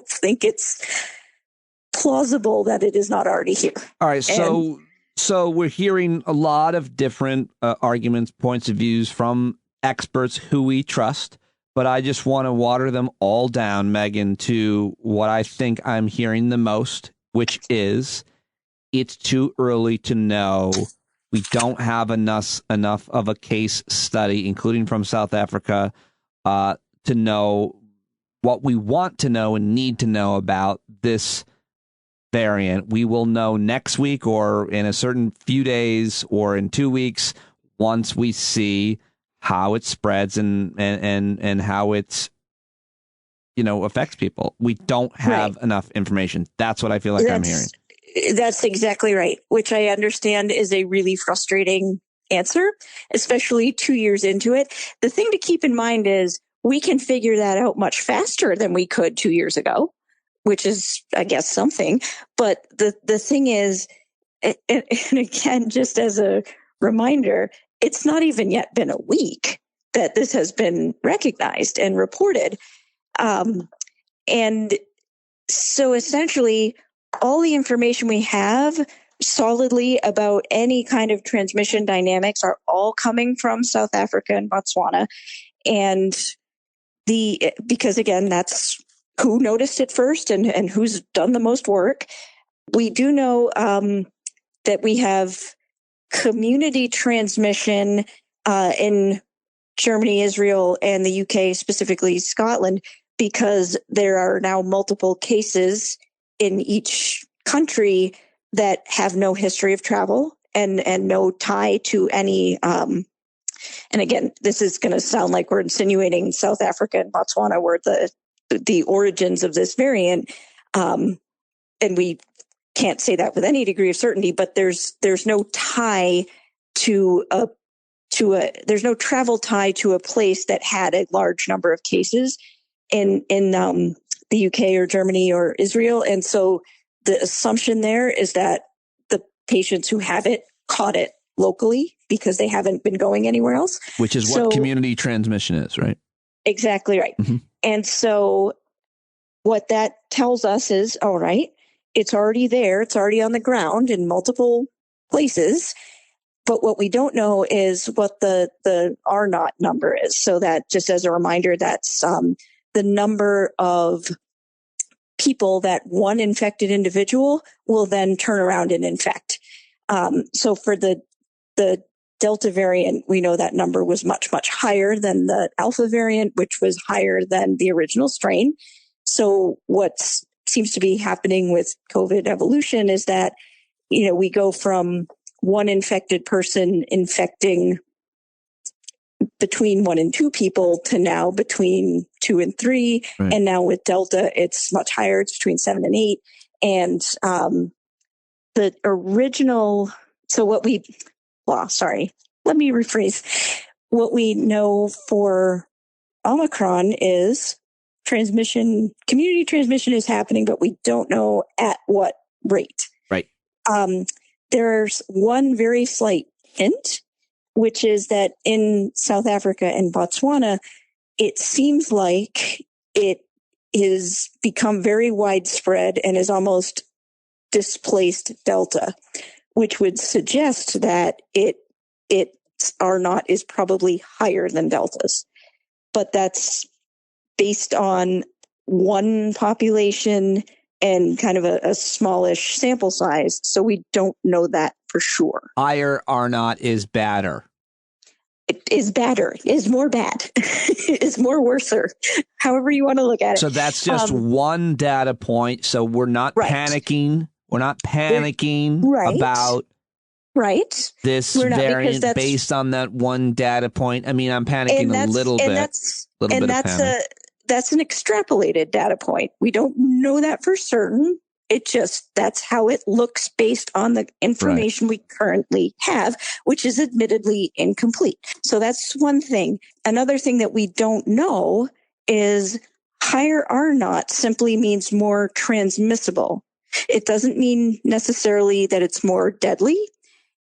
think it's plausible that it is not already here. All right. So we're hearing a lot of different arguments, points of views from experts who we trust, but I just want to water them all down, Meghan, to what I think I'm hearing the most, which is it's too early to know. We don't have enough of a case study, including from South Africa, to know what we want to know and need to know about this variant. We will know next week or in a certain few days or in 2 weeks once we see how it spreads and how it's affects people. We don't have enough information. That's what I feel like I'm hearing. That's exactly right, which I understand is a really frustrating answer, especially 2 years into it. The thing to keep in mind is we can figure that out much faster than we could 2 years ago, which is, I guess, something. But the thing is, and again, just as a reminder, it's not even yet been a week that this has been recognized and reported. And so essentially, all the information we have solidly about any kind of transmission dynamics are all coming from South Africa and Botswana. And because again, that's who noticed it first and who's done the most work. We do know that we have community transmission in Germany, Israel, and the UK, specifically Scotland, because there are now multiple cases in each country that have no history of travel and no tie to any. And again, this is going to sound like we're insinuating South Africa and Botswana were the origins of this variant. And we can't say that with any degree of certainty, but there's no tie to there's no travel tie to a place that had a large number of cases in the UK or Germany or Israel. And so the assumption there is that the patients who have it caught it locally because they haven't been going anywhere else. Which is what community transmission is, right? Exactly right. Mm-hmm. And so what that tells us is, all right, it's already there. It's already on the ground in multiple places. But what we don't know is what the R-naught number is. So that, just as a reminder, that's the number of people that one infected individual will then turn around and infect. So for the Delta variant, we know that number was much, much higher than the Alpha variant, which was higher than the original strain. So what seems to be happening with COVID evolution is that, we go from one infected person infecting between 1 and 2 people to now between 2 and 3. Right. And now with Delta, it's much higher. It's between 7 and 8. And the original, so what we, let me rephrase. What we know for Omicron is community transmission is happening, but we don't know at what rate. Right. There's one very slight hint, which is that in South Africa and Botswana, it seems like it is become very widespread and is almost displaced Delta, which would suggest that its R0 is probably higher than Delta's. But that's based on one population and kind of a smallish sample size. So we don't know that for sure. Higher R0 is badder. It is badder, is more bad, is more worser, however you want to look at it. So that's just one data point. So we're not panicking. We're not panicking about this variant based on that one data point. I mean, I'm panicking a little bit. That's an extrapolated data point. We don't know that for certain. That's how it looks based on the information we currently have, which is admittedly incomplete. So that's one thing. Another thing that we don't know is higher R0 simply means more transmissible. It doesn't mean necessarily that it's more deadly.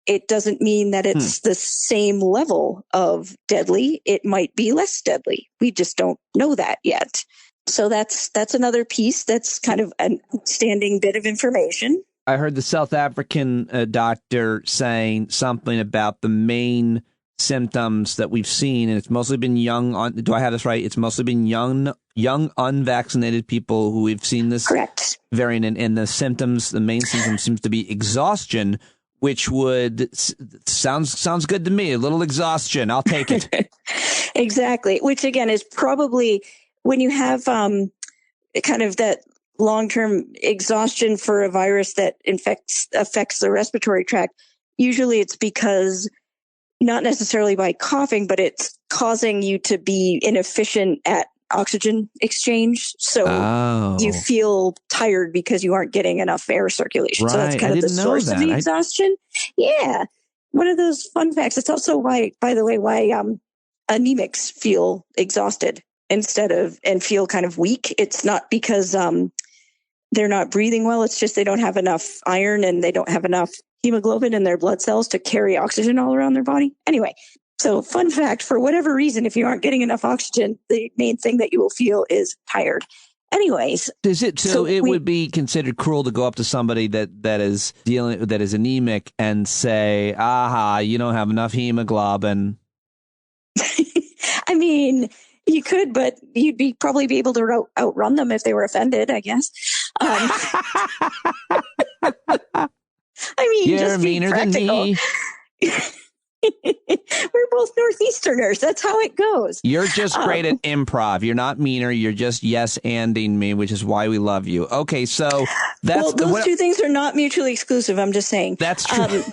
It doesn't mean that it's the same level of deadly. It might be less deadly. We just don't know that yet. So that's another piece that's kind of an outstanding bit of information. I heard the South African doctor saying something about the main symptoms that we've seen, and it's mostly been young. Do I have this right? It's mostly been young unvaccinated people who we've seen this variant, and the symptoms, the main symptom seems to be exhaustion, which would sounds good to me. A little exhaustion, I'll take it. Exactly, which again is probably when you have kind of that long-term exhaustion for a virus that affects the respiratory tract. Usually it's because not necessarily by coughing, but it's causing you to be inefficient at oxygen exchange. So you feel tired because you aren't getting enough air circulation. Right. So that's kind of the source of the exhaustion. Yeah. One of those fun facts. It's also why anemics feel exhausted and feel kind of weak. It's not because they're not breathing well. It's just they don't have enough iron and they don't have enough hemoglobin in their blood cells to carry oxygen all around their body. Anyway, so fun fact, for whatever reason, if you aren't getting enough oxygen, the main thing that you will feel is tired. Anyways. Is it so it would be considered cruel to go up to somebody that is anemic and say, aha, you don't have enough hemoglobin? I mean, you could, but you'd probably be able to outrun them if they were offended, I guess. I mean, you're just meaner than me. We're both Northeasterners. That's how it goes. You're just great at improv. You're not meaner. You're just yes-anding me, which is why we love you. Okay, so that's those two things are not mutually exclusive. I'm just saying. That's true.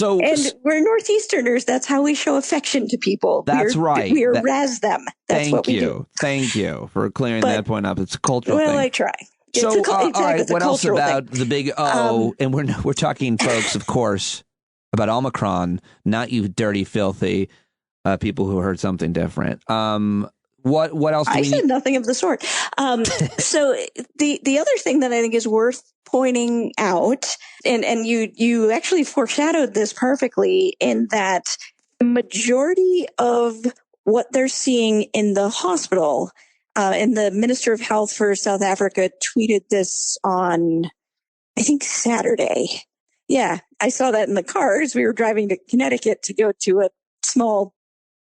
And we're Northeasterners. That's how we show affection to people. That's right. We razz them. That's what we do. Thank you for clearing that point up. It's a cultural thing. Well, I try. So, all right. What else about thing. the big O? And we're talking, folks, of course, about Omicron, not you dirty, filthy people who heard something different. What else? I said nothing of the sort. So the other thing that I think is worth pointing out, and you actually foreshadowed this perfectly, in that the majority of what they're seeing in the hospital, and the Minister of Health for South Africa tweeted this on, I think, Saturday. Yeah, I saw that in the car as we were driving to Connecticut to go to a small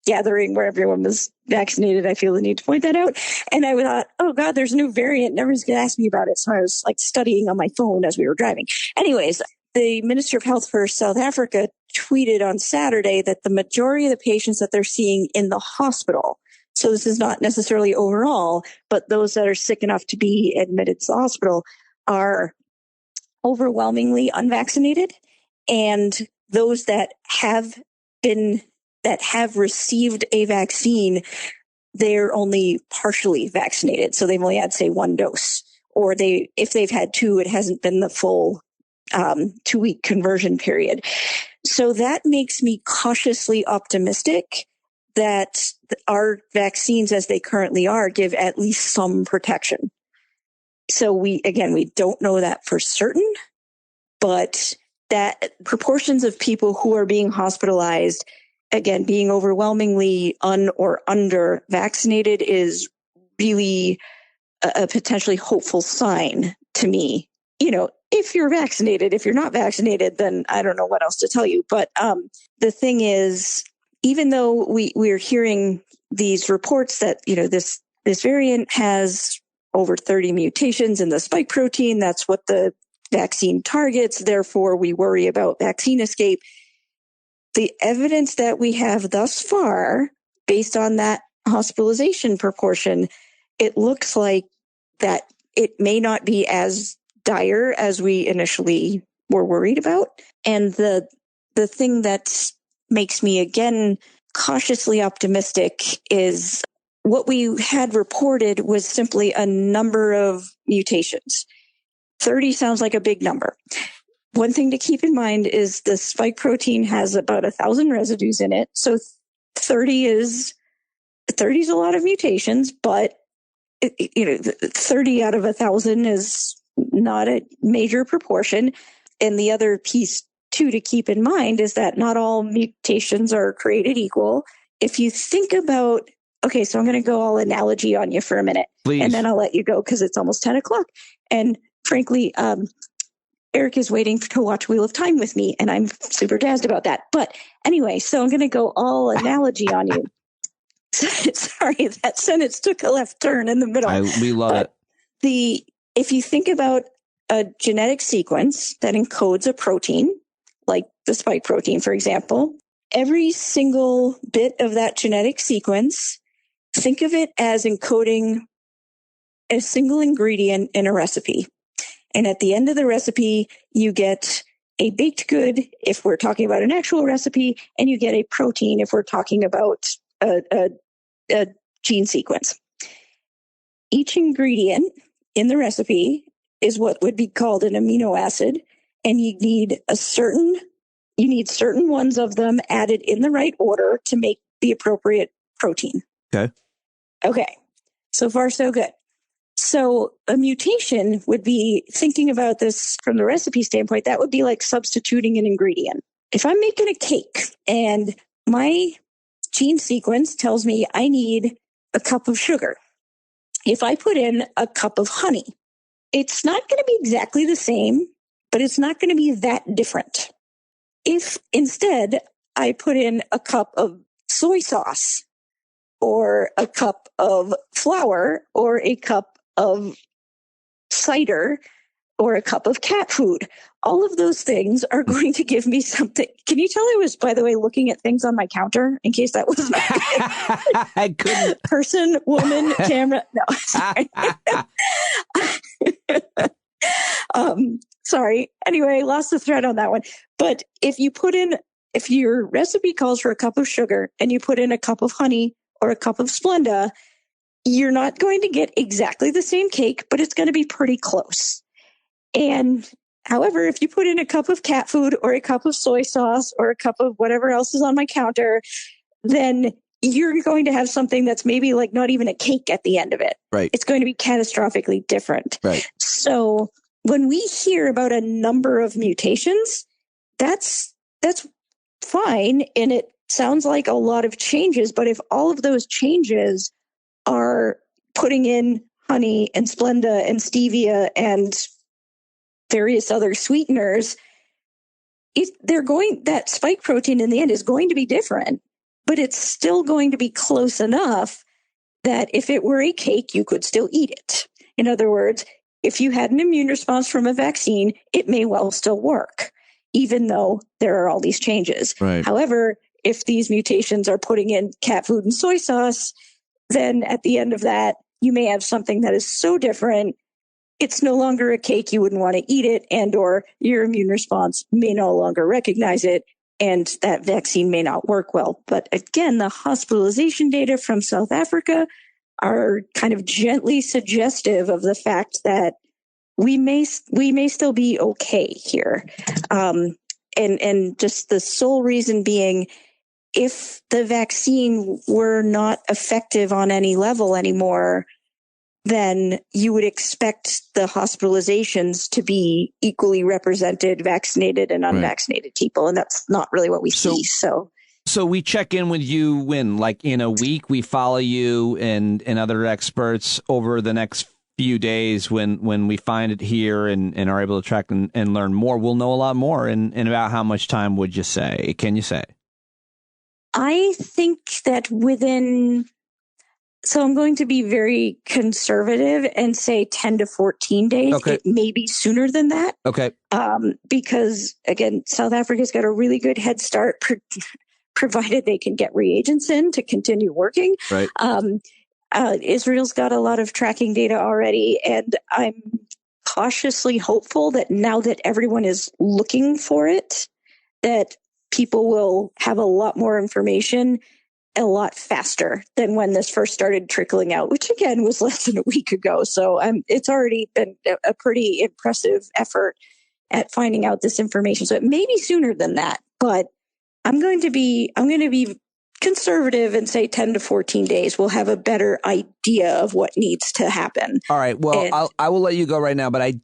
gathering where everyone was vaccinated. I feel the need to point that out. And I thought, oh God, there's a new variant. And everyone's going to ask me about it. So I was like studying on my phone as we were driving. Anyways, the Minister of Health for South Africa tweeted on Saturday that the majority of the patients that they're seeing in the hospital, so this is not necessarily overall, but those that are sick enough to be admitted to the hospital, are overwhelmingly unvaccinated, and those that have been that have received a vaccine, they're only partially vaccinated. So they've only had, say, one dose. Or if they've had two, it hasn't been the full 2-week conversion period. So that makes me cautiously optimistic that our vaccines as they currently are give at least some protection. So we don't know that for certain, but that proportions of people who are being hospitalized, again, being overwhelmingly or under vaccinated is really a potentially hopeful sign to me. If you're vaccinated, if you're not vaccinated, then I don't know what else to tell you. But the thing is, even though we're hearing these reports that, this variant has over 30 mutations in the spike protein, that's what the vaccine targets, therefore we worry about vaccine escape. The evidence that we have thus far, based on that hospitalization proportion, it looks like that it may not be as dire as we initially were worried about. And the thing that makes me again cautiously optimistic is what we had reported was simply a number of mutations. 30 sounds like a big number. One thing to keep in mind is the spike protein has about 1,000 residues in it. So 30 is a lot of mutations, but 30 out of 1,000 is not a major proportion. And the other piece too to keep in mind is that not all mutations are created equal. If you think about, okay, so I'm going to go all analogy on you for a minute. Please. And then I'll let you go because it's almost 10 o'clock. And frankly, Eric is waiting to watch Wheel of Time with me, and I'm super jazzed about that. But anyway, so I'm going to go all analogy on you. Sorry, that sentence took a left turn in the middle. We love it. If you think about a genetic sequence that encodes a protein, like the spike protein, for example, every single bit of that genetic sequence, think of it as encoding a single ingredient in a recipe. And at the end of the recipe, you get a baked good if we're talking about an actual recipe, and you get a protein if we're talking about a gene sequence. Each ingredient in the recipe is what would be called an amino acid, and you need certain ones of them added in the right order to make the appropriate protein. Okay. So far, so good. So a mutation would be, thinking about this from the recipe standpoint, that would be like substituting an ingredient. If I'm making a cake and my gene sequence tells me I need a cup of sugar, if I put in a cup of honey, it's not going to be exactly the same, but it's not going to be that different. If instead I put in a cup of soy sauce or a cup of flour or a cup of cider or a cup of cat food, all of those things are going to give me something. Can you tell I was, by the way, looking at things on my counter in case that was I couldn't. Person, woman, camera. No, sorry. Sorry. Anyway, lost the thread on that one. But if your recipe calls for a cup of sugar and you put in a cup of honey or a cup of Splenda, you're not going to get exactly the same cake, but it's going to be pretty close. And however, if you put in a cup of cat food or a cup of soy sauce or a cup of whatever else is on my counter, then you're going to have something that's maybe like not even a cake at the end of it. Right. It's going to be catastrophically different. Right. So when we hear about a number of mutations, that's fine. And it sounds like a lot of changes. But if all of those changes are putting in honey and Splenda and stevia and various other sweeteners, that spike protein in the end is going to be different, but it's still going to be close enough that if it were a cake, you could still eat it. In other words, if you had an immune response from a vaccine, it may well still work, even though there are all these changes. Right. However, if these mutations are putting in cat food and soy sauce, then at the end of that, you may have something that is so different, it's no longer a cake, you wouldn't want to eat it, and or your immune response may no longer recognize it, and that vaccine may not work well. But again, the hospitalization data from South Africa are kind of gently suggestive of the fact that we may still be okay here. And just the sole reason being, if the vaccine were not effective on any level anymore, then you would expect the hospitalizations to be equally represented, vaccinated and unvaccinated people. And that's not really what we see. So we check in with you when, like, in a week, we follow you and other experts over the next few days when we find it here and are able to track and learn more. We'll know a lot more. And about how much time would you say? Can you say? I think that so I'm going to be very conservative and say 10 to 14 days. Okay. It may be sooner than that. Okay. Because, again, South Africa's got a really good head start, provided they can get reagents in to continue working. Right. Israel's got a lot of tracking data already, and I'm cautiously hopeful that now that everyone is looking for it, that people will have a lot more information a lot faster than when this first started trickling out, which again was less than a week ago. So it's already been a pretty impressive effort at finding out this information. So it may be sooner than that, but I'm going to be conservative and say 10 to 14 days. We'll have a better idea of what needs to happen. All right. Well, I will let you go right now, but I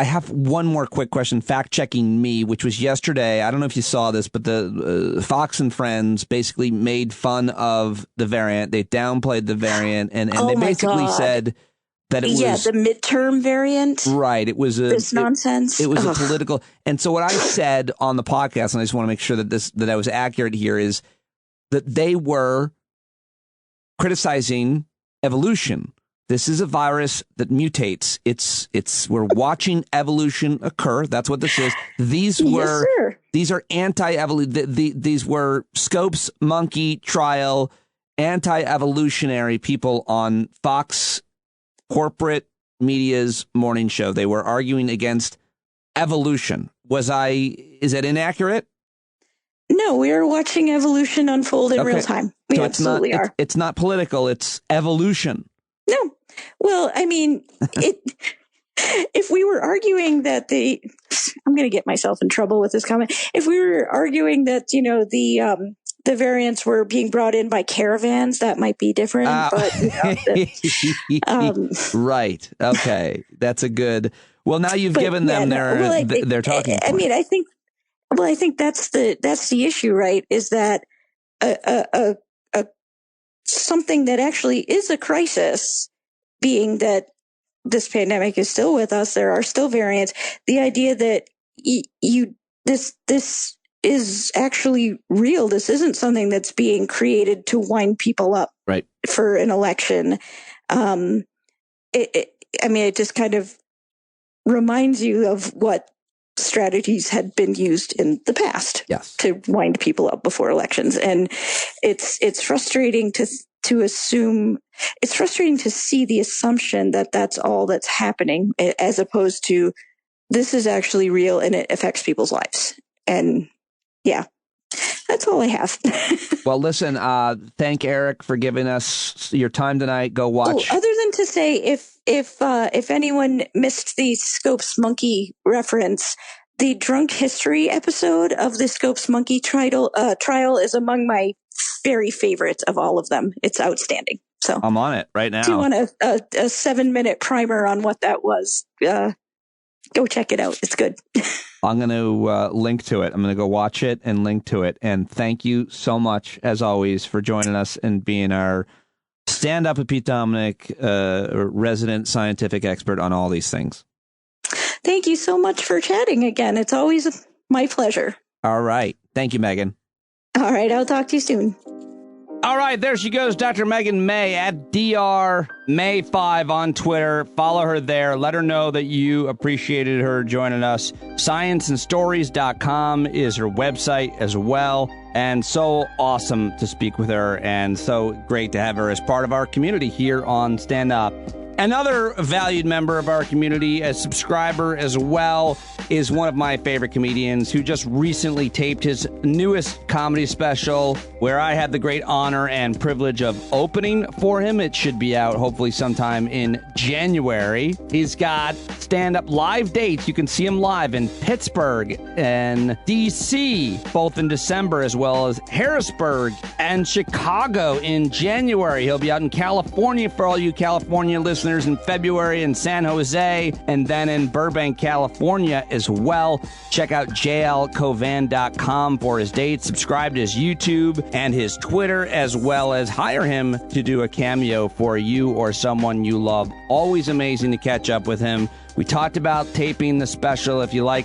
have one more quick question. Fact checking me, which was yesterday. I don't know if you saw this, but the Fox and Friends basically made fun of the variant. They downplayed the variant, and they basically said that it was the midterm variant. Right. It was this nonsense. It was a political. And so what I said on the podcast, and I just want to make sure that I was accurate here, is that they were criticizing evolution. This is a virus that mutates. We're watching evolution occur. That's what this is. These are anti-evolution. These were Scopes monkey trial anti-evolutionary people on Fox corporate media's morning show. They were arguing against evolution. Is that inaccurate? No, we are watching evolution unfold in real time. We absolutely are. It's not political. It's evolution. No. Well, I mean, if we were arguing that I'm going to get myself in trouble with this comment. If we were arguing that, the variants were being brought in by caravans, that might be different. Right. Okay. That's a good. Well, now you've given them their talking point. I mean, I think that's the issue, right? Is that a something that actually is a crisis, being that this pandemic is still with us, there are still variants. The idea that this is actually real. This isn't something that's being created to wind people up, right, for an election. It just kind of reminds you of what strategies had been used in the past to wind people up before elections. And it's frustrating to assume, it's frustrating to see the assumption that that's all that's happening, as opposed to this is actually real and it affects people's lives. And yeah, that's all I have. Well, listen, thank Eric for giving us your time tonight. Go watch. Other than to say, if anyone missed the Scopes monkey reference, the drunk history episode of the Scopes monkey trial is among my very favorites of all of them. It's outstanding. So I'm on it right now. If you want a 7-minute primer on what that was, go check it out. It's good. I'm going to link to it. I'm going to go watch it and link to it. And thank you so much, as always, for joining us and being our Stand Up with Pete Dominic, resident scientific expert on all these things. Thank you so much for chatting again. It's always my pleasure. All right. Thank you, Meghan. All right. I'll talk to you soon. All right, there she goes, Dr. Meghan May at Dr. May5 on Twitter. Follow her there. Let her know that you appreciated her joining us. ScienceandStories.com is her website as well. And so awesome to speak with her, and so great to have her as part of our community here on Stand Up Another valued member of our community, a subscriber as well, is one of my favorite comedians who just recently taped his newest comedy special, where I had the great honor and privilege of opening for him. It should be out hopefully sometime in January. He's got stand-up live dates. You can see him live in Pittsburgh and D.C., both in December, as well as Harrisburg and Chicago in January. He'll be out in California for all you California listeners in February, in San Jose, and then in Burbank, California as well. Check out jlcauvin.com for his dates. Subscribe to his YouTube and his Twitter, as well as hire him to do a cameo for you or someone you love. Always amazing to catch up with him. We talked about taping the special. If you like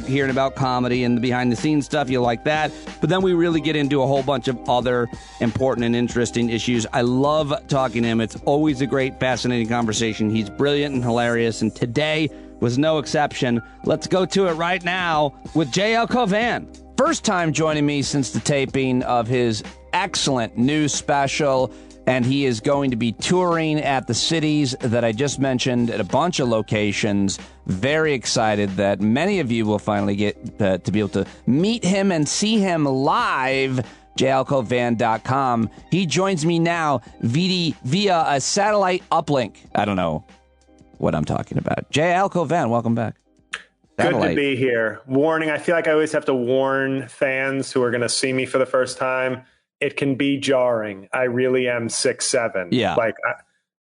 hearing about comedy and the behind the scenes stuff, you'll like that. But then we really get into a whole bunch of other important and interesting issues. I love talking to him. It's always a great, fascinating conversation. He's brilliant and hilarious, and today was no exception. Let's go to it right now with JL Cauvin. First time joining me since the taping of his excellent new special. And he is going to be touring at the cities that I just mentioned at a bunch of locations. Very excited that many of you will finally get to be able to meet him and see him live. jlcauvin.com. He joins me now via a satellite uplink. I don't know what I'm talking about. JL Cauvin, welcome back. Satellite. Good to be here. Warning, I feel like I always have to warn fans who are going to see me for the first time. It can be jarring. I really am 6'7". Yeah.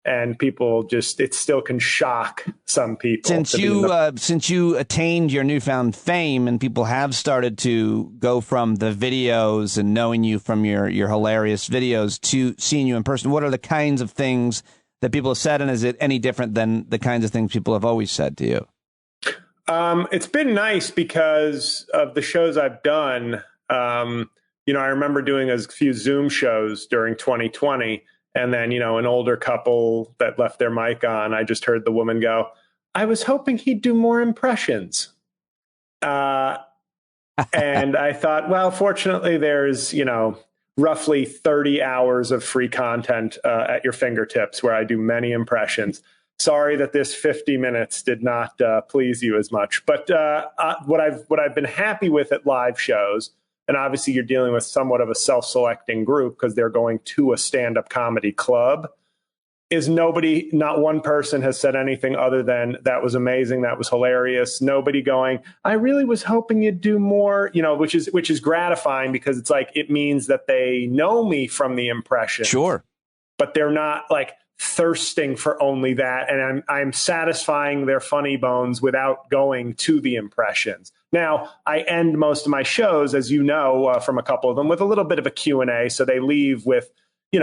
And people just, it still can shock some people. Since you attained your newfound fame and people have started to go from the videos and knowing you from your hilarious videos to seeing you in person, what are the kinds of things that people have said? And is it any different than the kinds of things people have always said to you? It's been nice because of the shows I've done. I remember doing a few Zoom shows during 2020, and then, an older couple that left their mic on, I just heard the woman go, "I was hoping he'd do more impressions." And I thought, well, fortunately, there's, roughly 30 hours of free content at your fingertips where I do many impressions. Sorry that this 50 minutes did not please you as much. But what I've been happy with at live shows, and obviously you're dealing with somewhat of a self-selecting group because they're going to a stand-up comedy club, is not one person has said anything other than that was amazing, that was hilarious. Nobody going, I really was hoping you'd do more, which is gratifying because it's like it means that they know me from the impression. Sure. But they're not like thirsting for only that, and I'm satisfying their funny bones without going to the impressions. Now, I end most of my shows, as you know, from a couple of them, with a little bit of a Q&A, so they leave with, you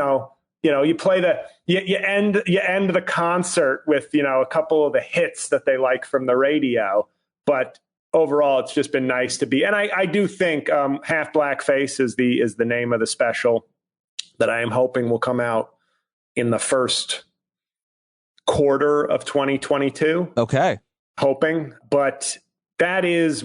end the concert with, a couple of the hits that they like from the radio. But overall, it's just been nice to be, and I do think Half Black Face is the name of the special that I am hoping will come out in the first quarter of 2022. Okay. Hoping. But that is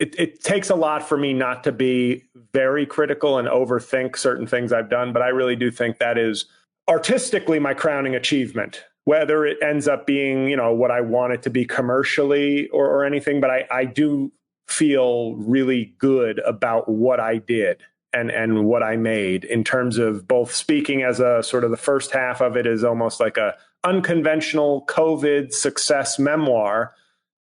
it takes a lot for me not to be very critical and overthink certain things I've done. But I really do think that is artistically my crowning achievement, whether it ends up being, what I want it to be commercially or anything. But I do feel really good about what I did. And what I made in terms of both speaking as a sort of the first half of it is almost like a unconventional COVID success memoir,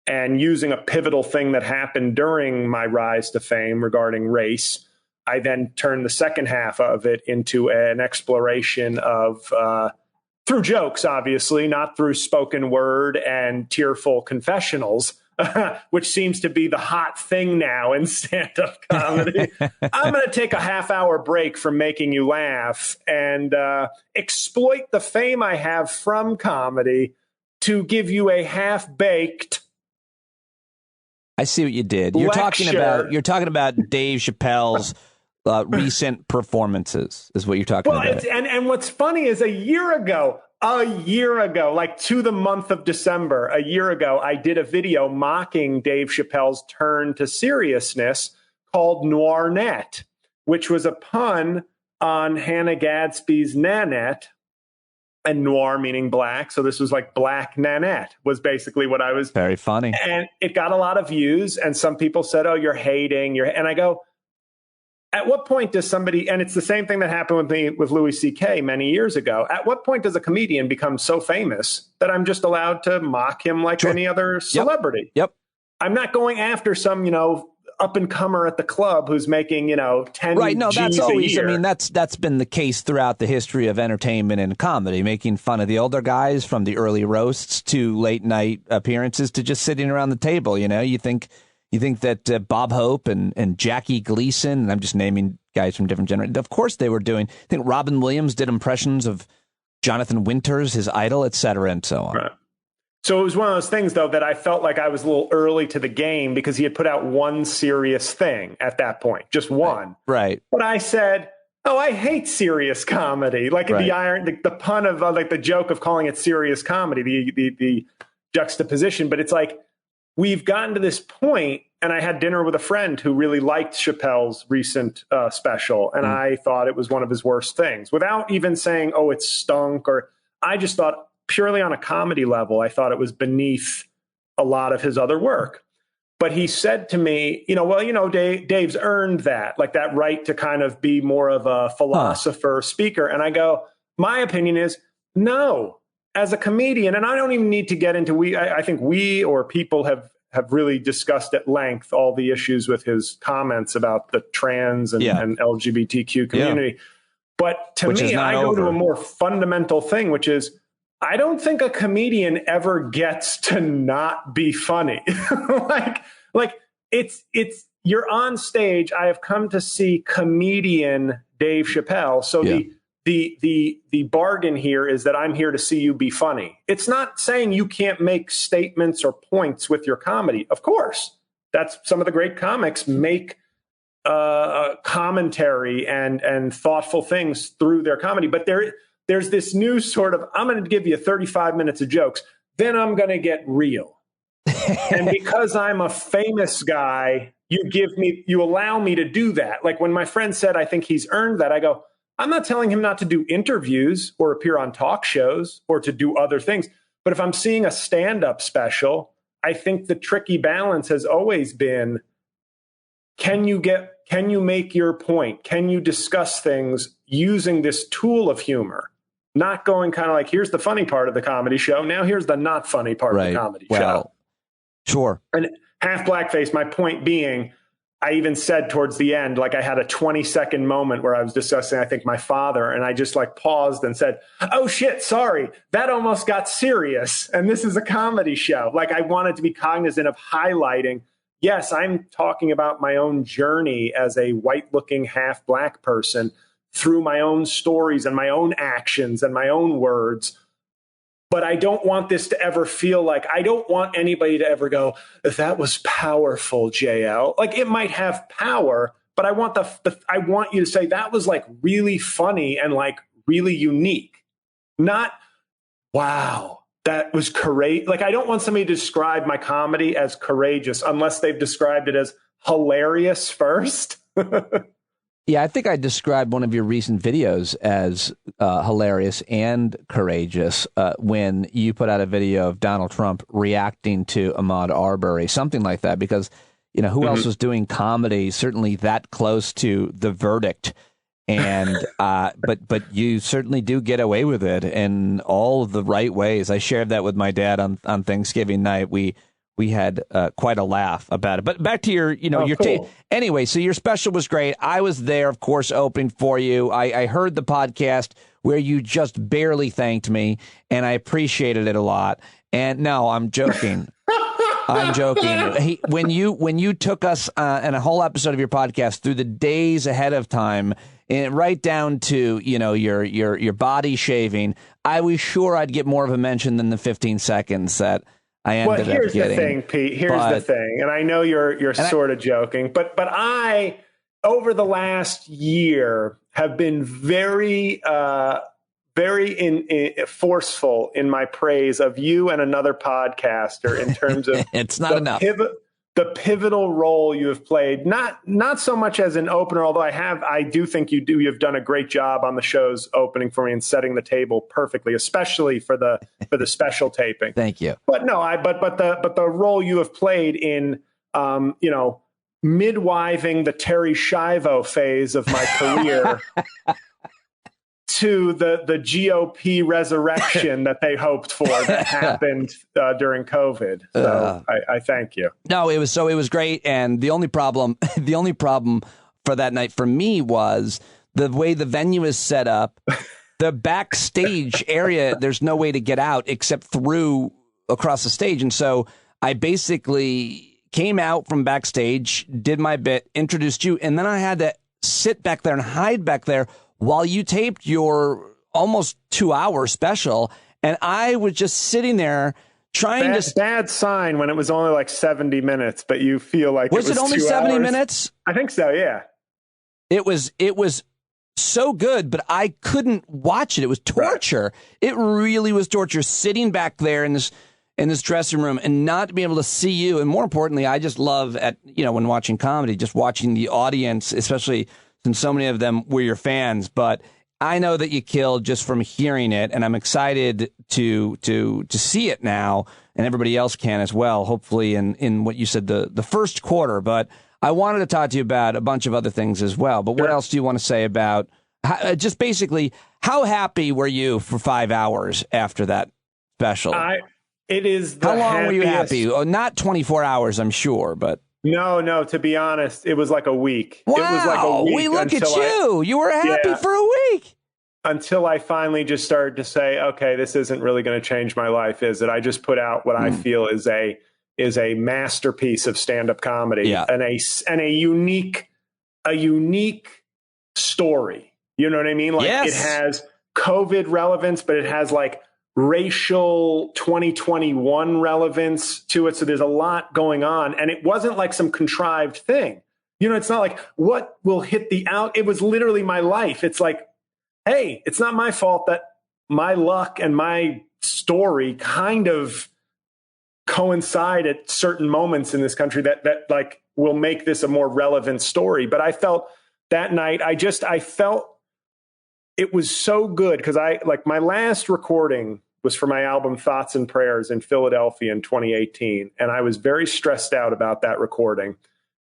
and using a pivotal thing that happened during my rise to fame regarding race. I then turned the second half of it into an exploration of, through jokes, obviously, not through spoken word and tearful confessionals, which seems to be the hot thing now in stand-up comedy. I'm going to take a half-hour break from making you laugh and exploit the fame I have from comedy to give you a half-baked I see what you did. You're talking about Dave Chappelle's recent performances is what you're talking about. And what's funny is a year ago, like to the month of December, a year ago, I did a video mocking Dave Chappelle's turn to seriousness called Noir Net, which was a pun on Hannah Gadsby's Nanette, and noir meaning black. So this was like Black Nanette was basically what I was. Very funny. And it got a lot of views. And some people said, oh, you're hating. And I go, at what point does somebody, and it's the same thing that happened with me with Louis C.K. many years ago. At what point does a comedian become so famous that I'm just allowed to mock him like any other celebrity? Yep. I'm not going after some, up and comer at the club who's making, 10 right. No, that's G's always, a year. I mean, that's been the case throughout the history of entertainment and comedy, making fun of the older guys from the early roasts to late night appearances to just sitting around the table. You think that Bob Hope and Jackie Gleason, and I'm just naming guys from different generations. Of course they were doing, I think Robin Williams did impressions of Jonathan Winters, his idol, et cetera, and so on. Right. So it was one of those things, though, that I felt like I was a little early to the game because he had put out one serious thing at that point, just one. Right. But I said, oh, I hate serious comedy. Like the pun of like the joke of calling it serious comedy, the juxtaposition. But it's like we've gotten to this point, and I had dinner with a friend who really liked Chappelle's recent special, and I thought it was one of his worst things without even saying, oh, it stunk, or I just thought, purely on a comedy level, I thought it was beneath a lot of his other work. But he said to me, Dave's earned that, like that right to kind of be more of a philosopher speaker. And I go, my opinion is no, as a comedian, and I don't even need to get into I think we or people have really discussed at length all the issues with his comments about the trans and LGBTQ community. Yeah. But to me, I go to a more fundamental thing, which is, I don't think a comedian ever gets to not be funny. like it's you're on stage. I have come to see comedian Dave Chappelle. So the bargain here is that I'm here to see you be funny. It's not saying you can't make statements or points with your comedy. Of course, that's some of the great comics make commentary and thoughtful things through their comedy. But there's this new sort of, I'm going to give you 35 minutes of jokes, then I'm going to get real. And because I'm a famous guy, you allow me to do that. Like when my friend said, I think he's earned that, I go, I'm not telling him not to do interviews or appear on talk shows or to do other things. But if I'm seeing a stand-up special, I think the tricky balance has always been, can you make your point? Can you discuss things using this tool of humor? Not going kind of like, here's the funny part of the comedy show. Now here's the not funny part of the comedy show. Sure. And half blackface, my point being, I even said towards the end, like I had a 20-second moment where I was discussing, I think, my father, and I just like paused and said, oh shit, sorry, that almost got serious. And this is a comedy show. Like I wanted to be cognizant of highlighting, yes, I'm talking about my own journey as a white-looking half black person through my own stories and my own actions and my own words. But I don't want this to ever feel like, I don't want anybody to ever go, that was powerful, JL. Like it might have power, but I want I want you to say that was like really funny and like really unique. Not, wow, that was courageous. Like I don't want somebody to describe my comedy as courageous unless they've described it as hilarious first. Yeah, I think I described one of your recent videos as hilarious and courageous when you put out a video of Donald Trump reacting to Ahmaud Arbery, something like that, because, who else was doing comedy certainly that close to the verdict? And but you certainly do get away with it in all of the right ways. I shared that with my dad on Thanksgiving night. We had quite a laugh about it. But back to your cool. Anyway, so your special was great. I was there, of course, opening for you. I heard the podcast where you just barely thanked me, and I appreciated it a lot. And no, I'm joking. I'm joking. When you took us in a whole episode of your podcast through the days ahead of time, and right down to your body shaving, I was sure I'd get more of a mention than the 15 seconds that I ended up getting. Here's the thing, Pete. Here's the thing, and I know you're sort of joking, but I, over the last year, have been very forceful in my praise of you and another podcaster in terms of it's not enough. the pivotal role you have played, not so much as an opener, although I do think you've done a great job on the show's opening for me and setting the table perfectly, especially for the special taping. Thank you. But no, but the role you have played in midwiving the Terry Schiavo phase of my career to the GOP resurrection that they hoped for that happened during COVID. So I thank you. No, it was great. And the only problem for that night for me was the way the venue is set up. The backstage area, there's no way to get out except through across the stage. And so I basically came out from backstage, did my bit, introduced you, and then I had to sit back there and hide back there while you taped your almost 2-hour special. And I was just sitting there trying to... Bad sign when it was only like 70 minutes, but you feel like was it only 70 minutes? I think so, yeah. It was so good, but I couldn't watch it. It was torture. Right. It really was torture sitting back there in this dressing room and not be able to see you. And more importantly, I just love when watching comedy, just watching the audience, especially since so many of them were your fans. But I know that you killed just from hearing it, and I'm excited to see it now, and everybody else can as well, hopefully in what you said, the first quarter. But I wanted to talk to you about a bunch of other things as well. But what else do you want to say about just basically how happy were you for 5 hours after that special? It is the How long happiest... were you happy? Oh, not 24 hours, I'm sure, but... No, to be honest, it was like a week. Wow, it was like a week. Look at you. You were happy for a week. Until I finally just started to say, okay, this isn't really going to change my life, is it? I just put out what I feel is a masterpiece of stand-up comedy and a unique story. You know what I mean? Like It has COVID relevance, but it has like racial 2021 relevance to it. So there's a lot going on, and it wasn't like some contrived thing. It's not like what will hit the out. It was literally my life. It's like, hey, it's not my fault that my luck and my story kind of coincide at certain moments in this country that like will make this a more relevant story. But I felt that night, I felt it was so good because my last recording was for my album Thoughts and Prayers in Philadelphia in 2018. And I was very stressed out about that recording.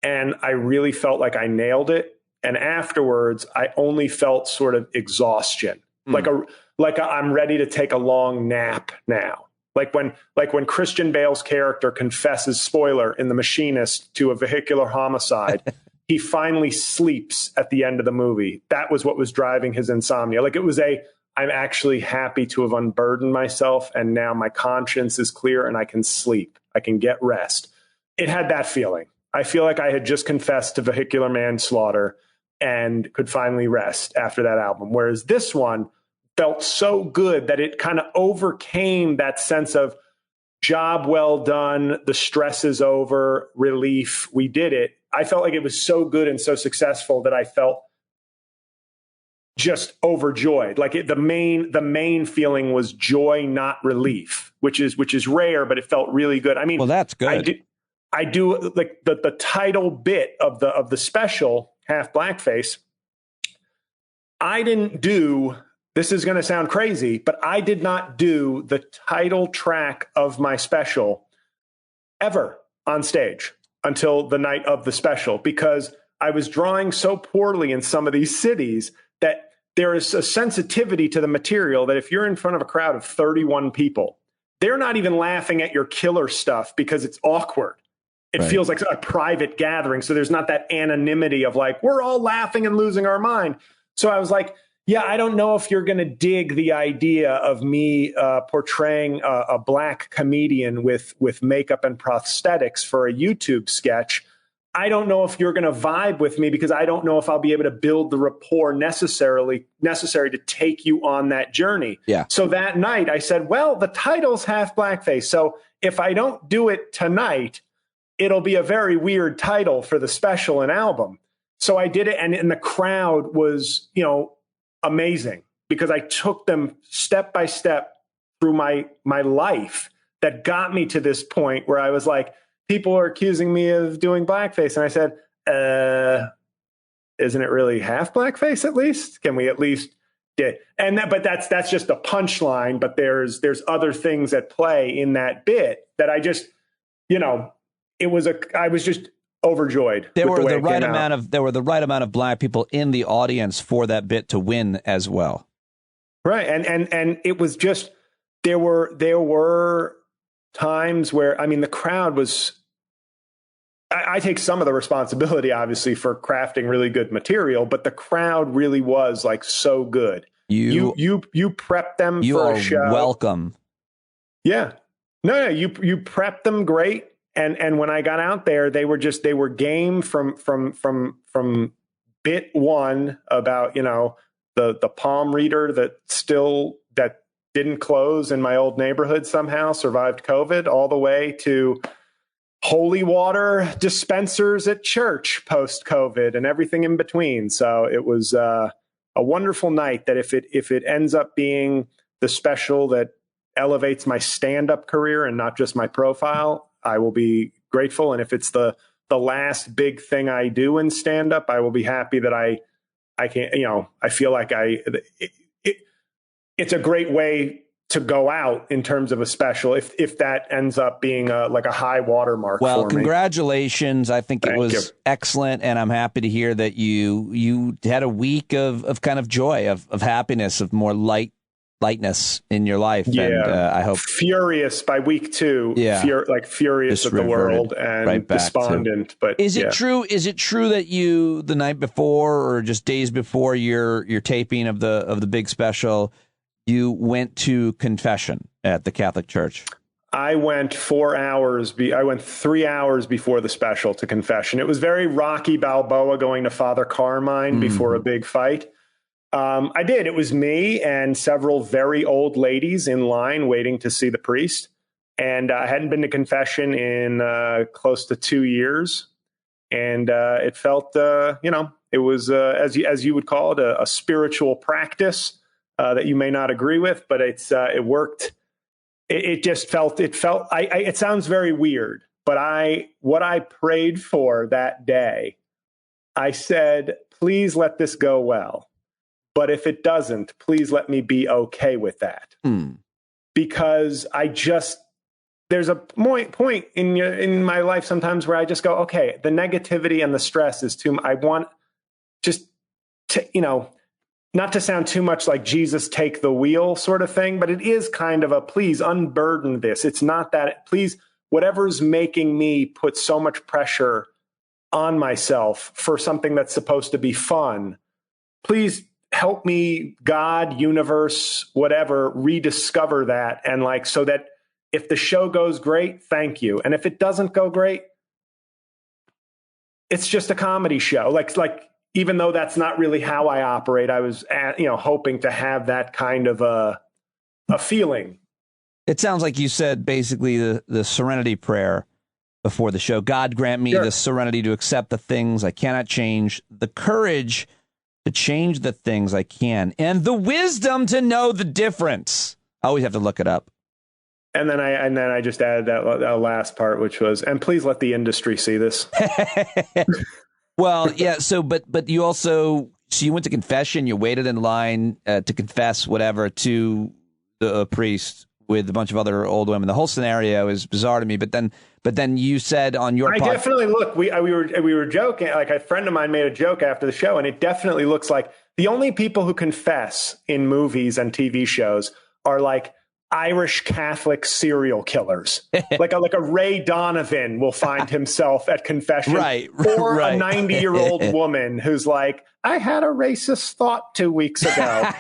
And I really felt like I nailed it. And afterwards, I only felt sort of exhaustion, like I'm ready to take a long nap now. Like when Christian Bale's character confesses, spoiler, in The Machinist to a vehicular homicide, he finally sleeps at the end of the movie. That was what was driving his insomnia. Like it was I'm actually happy to have unburdened myself, and now my conscience is clear and I can sleep. I can get rest. It had that feeling. I feel like I had just confessed to vehicular manslaughter and could finally rest after that album. Whereas this one felt so good that it kind of overcame that sense of job well done, the stress is over, relief, we did it. I felt like it was so good and so successful that I felt just overjoyed. Like the main feeling was joy, not relief, which is rare, but it felt really good. I mean, well, that's good. I do like the title bit of the special, Half Blackface. I didn't do, this is going to sound crazy, but I did not do the title track of my special ever on stage until the night of the special, because I was drawing so poorly in some of these cities that there is a sensitivity to the material that if you're in front of a crowd of 31 people, they're not even laughing at your killer stuff because it's awkward. It feels like a private gathering. So there's not that anonymity of like, we're all laughing and losing our mind. So I was like, yeah, I don't know if you're going to dig the idea of me portraying a black comedian with makeup and prosthetics for a YouTube sketch. I don't know if you're going to vibe with me because I don't know if I'll be able to build the rapport necessary to take you on that journey. Yeah. So that night I said, well, the title's Half Blackface. So if I don't do it tonight, it'll be a very weird title for the special and album. So I did it. And the crowd was, amazing because I took them step by step through my life that got me to this point where I was like, people are accusing me of doing blackface. And I said, isn't it really half blackface at least? Can we at least but that's just the punchline. But there's other things at play in that bit that I just, I was just overjoyed. There were the right amount of black people in the audience for that bit to win as well. Right. And it was just, there were times where, the crowd was, I take some of the responsibility, obviously, for crafting really good material, but the crowd really was like so good. You prepped them for a show. Welcome. Yeah. No, you prepped them great. And when I got out there, they were game from bit one about, the palm reader that didn't close in my old neighborhood somehow survived COVID, all the way to holy water dispensers at church post COVID and everything in between. So it was a wonderful night that if it ends up being the special that elevates my stand-up career and not just my profile, I will be grateful. And if it's the last big thing I do in stand-up, I will be happy that I can't, I feel like it's a great way to go out in terms of a special if that ends up being like a high watermark. Well, for congratulations. I think Thank it was you. excellent. And I'm happy to hear that you had a week of kind of joy, of happiness, of more lightness in your life. Yeah. And I hope furious by week 2, furious Just at the world and right back despondent. But is it true that you, the night before or just days before your taping of the big special, you went to confession at the Catholic Church? I went 4 hours. I went 3 hours before the special to confession. It was very Rocky Balboa going to Father Carmine before a big fight. I did. It was me and several very old ladies in line waiting to see the priest. And I hadn't been to confession in close to 2 years. And it felt, it was, as you would call it, a spiritual practice that you may not agree with, but it worked. It sounds very weird, but what I prayed for that day, I said, please let this go well. But if it doesn't, please let me be okay with that. Because there's a point in my life sometimes where I just go, okay, the negativity and the stress is too much. I want just to, not to sound too much like Jesus take the wheel sort of thing, but it is kind of a please unburden this. It's not that, please, whatever's making me put so much pressure on myself for something that's supposed to be fun, please help me, God, universe, whatever, rediscover that. And so that if the show goes great, thank you. And if it doesn't go great, it's just a comedy show. Even though that's not really how I operate, I was, hoping to have that kind of a feeling. It sounds like you said basically the serenity prayer before the show. God grant me the serenity to accept the things I cannot change, the courage to change the things I can, and the wisdom to know the difference. I always have to look it up. And then I just added that last part, which was, and please let the industry see this. Well, yeah. So, but you also, you went to confession. You waited in line to confess whatever to the priest with a bunch of other old women. The whole scenario is bizarre to me. But then you said on your podcast, definitely look. We were joking. Like a friend of mine made a joke after the show, and it definitely looks like the only people who confess in movies and TV shows are like Irish Catholic serial killers. like a Ray Donovan will find himself at confession, or a 90-year-old woman who's like, I had a racist thought 2 weeks ago.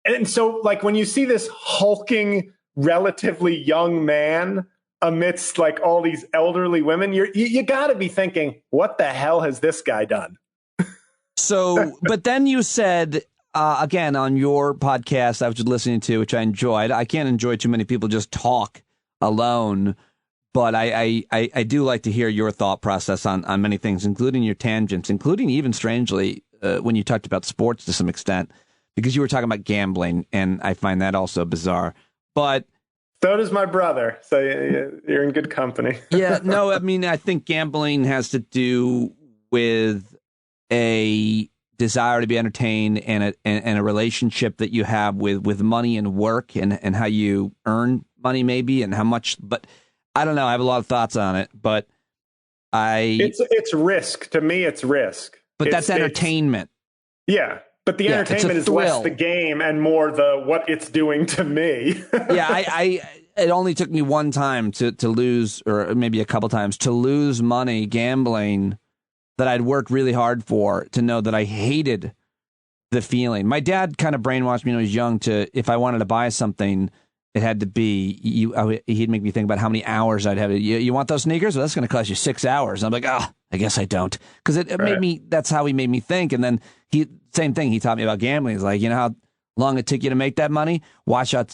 And so when you see this hulking, relatively young man amidst all these elderly women, you got to be thinking, what the hell has this guy done? So, but then you said, again, on your podcast I was just listening to, which I enjoyed. I can't enjoy too many people just talk alone, but I do like to hear your thought process on many things, including your tangents, including even strangely when you talked about sports to some extent, because you were talking about gambling, and I find that also bizarre. But So does my brother. So you're in good company. Yeah, no, I mean, I think gambling has to do with a desire to be entertained and a relationship that you have with money and work and how you earn money maybe and how much. But I don't know. I have a lot of thoughts on it, but it's risk. To me, it's risk. But that's entertainment. Yeah. But the entertainment is less the game and more the what it's doing to me. Yeah, it only took me one time to lose, or maybe a couple times, to lose money gambling that I'd worked really hard for, to know that I hated the feeling. My dad kind of brainwashed me when I was young to, if I wanted to buy something, it had to be, he'd make me think about how many hours I'd have. You want those sneakers? Well, that's going to cost you 6 hours. And I'm like, I guess I don't. Because it made me, that's how he made me think. And then same thing, he taught me about gambling. He's like, you know how long it took you to make that money? Watch how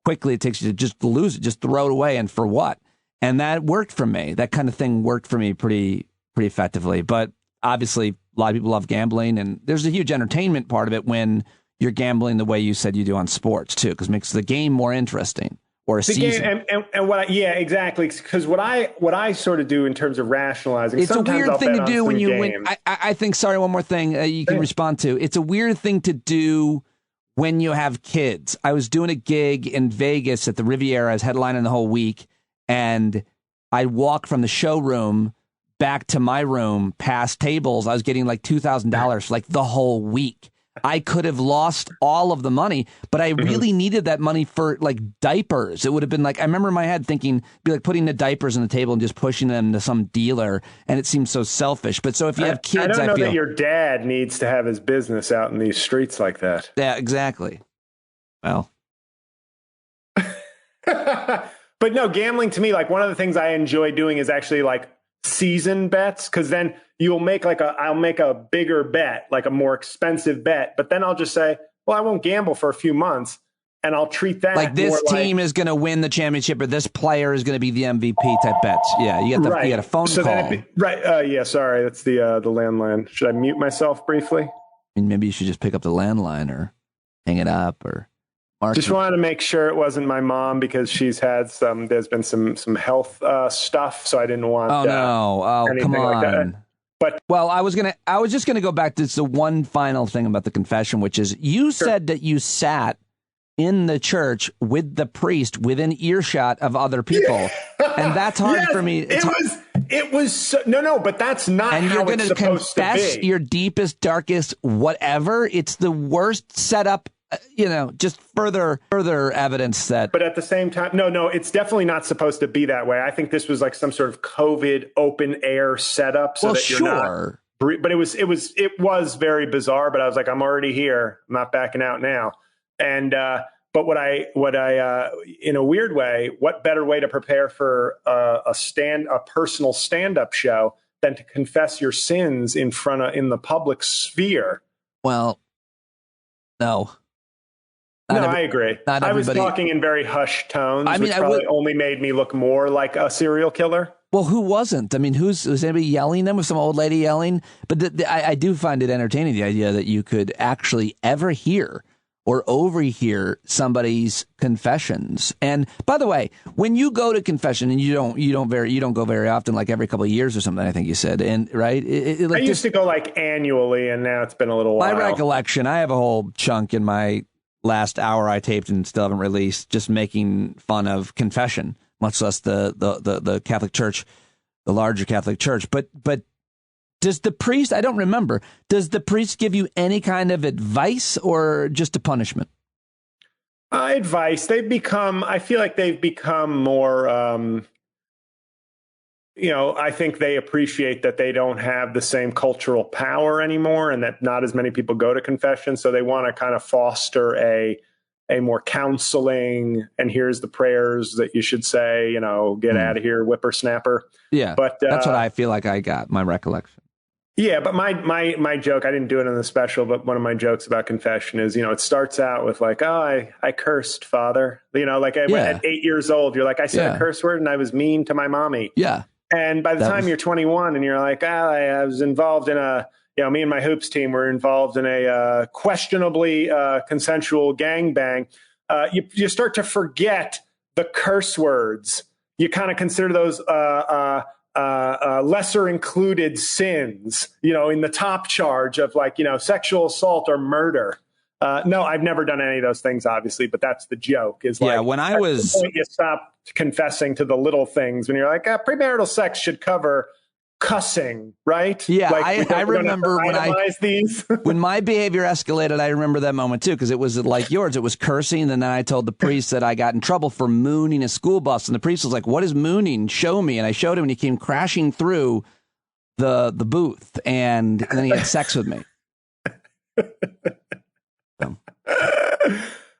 quickly it takes you to just lose it, just throw it away. And for what? And that worked for me. That kind of thing worked for me pretty effectively. But obviously, a lot of people love gambling. And there's a huge entertainment part of it when you're gambling the way you said you do on sports, too, because it makes the game more interesting. Or a season. And what exactly. Because what I sort of do in terms of rationalizing, it's a weird thing to do when you win. I think, sorry, one more thing you can respond to. It's a weird thing to do when you have kids. I was doing a gig in Vegas at the Riviera. I was headlining the whole week, and I'd walk from the showroom back to my room past tables. I was getting like $2,000 for like the whole week. I could have lost all of the money, but I really needed that money for like diapers. It would have been like, I remember in my head thinking, be like putting the diapers on the table and just pushing them to some dealer. And it seems so selfish. But so if you have kids, I don't know that your dad needs to have his business out in these streets like that. Yeah, exactly. Well, but no, gambling to me, like one of the things I enjoy doing is actually like season bets, because then you'll make I'll make a bigger bet, like a more expensive bet, but then I'll just say, well, I won't gamble for a few months, and I'll treat that like this team is going to win the championship, or this player is going to be the MVP type bets. Yeah, you get a phone call. Yeah, sorry, that's the landline. Should I mute myself briefly? I mean, maybe you should just pick up the landline or hang it up or. Just wanted to make sure it wasn't my mom, because she's had there's been some health stuff, so I didn't want. Oh no! Oh, come on! Like that. But I was just gonna go back to the one final thing about the confession, which is you said that you sat in the church with the priest within earshot of other people, and that's hard for me. It was no, but that's not and how you're it's supposed to be. And you're going to confess your deepest, darkest, whatever. It's the worst setup. Just further evidence that. But at the same time, no, it's definitely not supposed to be that way. I think this was like some sort of COVID open air setup. So that you're not. But it was very bizarre. But I was like, I'm already here. I'm not backing out now. And but what I in a weird way, what better way to prepare for a personal stand up show than to confess your sins in the public sphere? Well, no. I agree. I was talking in very hushed tones, which probably only made me look more like a serial killer. Well, who wasn't? I mean, was anybody yelling them? Was some old lady yelling? But I do find it entertaining, the idea that you could actually ever hear or overhear somebody's confessions. And by the way, when you go to confession, and you don't go very often, like every couple of years or something, I think you said, and right? I used to go like annually, and now it's been a little while. My recollection, I have a whole chunk in my last hour I taped and still haven't released, just making fun of confession, much less the Catholic Church, the larger Catholic Church. But does the priest, I don't remember, does the priest give you any kind of advice or just a punishment? Advice. I feel like they've become more, I think they appreciate that they don't have the same cultural power anymore, and that not as many people go to confession. So they want to kind of foster a more counseling, and here's the prayers that you should say, get out of here, whippersnapper. Yeah. But that's what I feel like I got, my recollection. Yeah. But my joke, I didn't do it in the special, but one of my jokes about confession is, it starts out with like, oh, I cursed, Father. At 8 years old, you're like, I said a curse word and I was mean to my mommy. Yeah. And by the time you're 21 and you're like, I was involved in me and my hoops team were involved in a questionably consensual gangbang, you start to forget the curse words. You kind of consider those lesser included sins, in the top charge of sexual assault or murder. No, I've never done any of those things, obviously, but that's the joke. Is when I was, the point you stop confessing to the little things when you're like, premarital sex should cover cussing, right? Yeah, I we don't remember have to when my behavior escalated. I remember that moment too, because it was like yours. It was cursing, and then I told the priest that I got in trouble for mooning a school bus, and the priest was like, "What is mooning? Show me." And I showed him, and he came crashing through the booth, and then he had sex with me.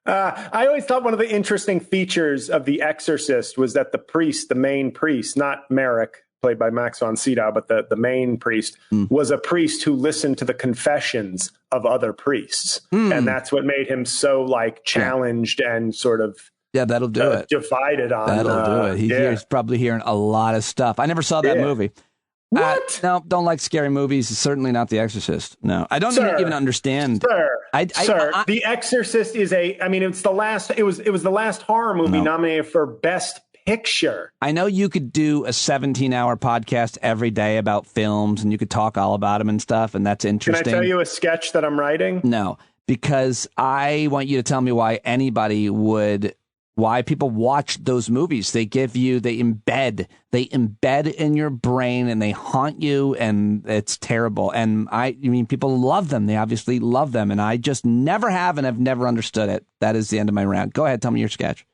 I always thought one of the interesting features of The Exorcist was that the main priest, not Merrick, played by Max von Sydow, but the main priest was a priest who listened to the confessions of other priests. And that's what made him so challenged and sort of that'll do it. Divided on. That'll do it. He's probably hearing a lot of stuff. I never saw that movie. What? No, don't like scary movies. Certainly not The Exorcist. No, I don't even understand. Sir, The Exorcist is it's the last. It was the last horror movie nominated for Best Picture. I know you could do a 17-hour podcast every day about films, and you could talk all about them and stuff, and that's interesting. Can I tell you a sketch that I'm writing? No, because I want you to tell me why people watch those movies. They embed in your brain, and they haunt you, and it's terrible. And people love them. They obviously love them, and I just never have, and I've never understood it. That is the end of my rant. Go ahead, tell me your sketch.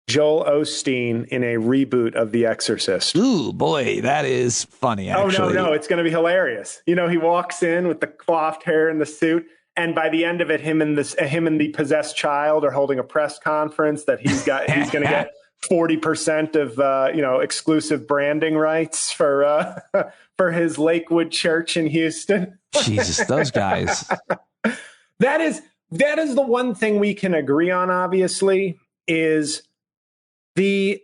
Joel Osteen in a reboot of The Exorcist. Ooh, boy, that is funny, actually. Oh, no, it's going to be hilarious. He walks in with the coiffed hair and the suit, and by the end of it, him and the possessed child are holding a press conference that he's going to get 40% of exclusive branding rights for his Lakewood church in Houston. Jesus, those guys. That is the one thing we can agree on, obviously, is I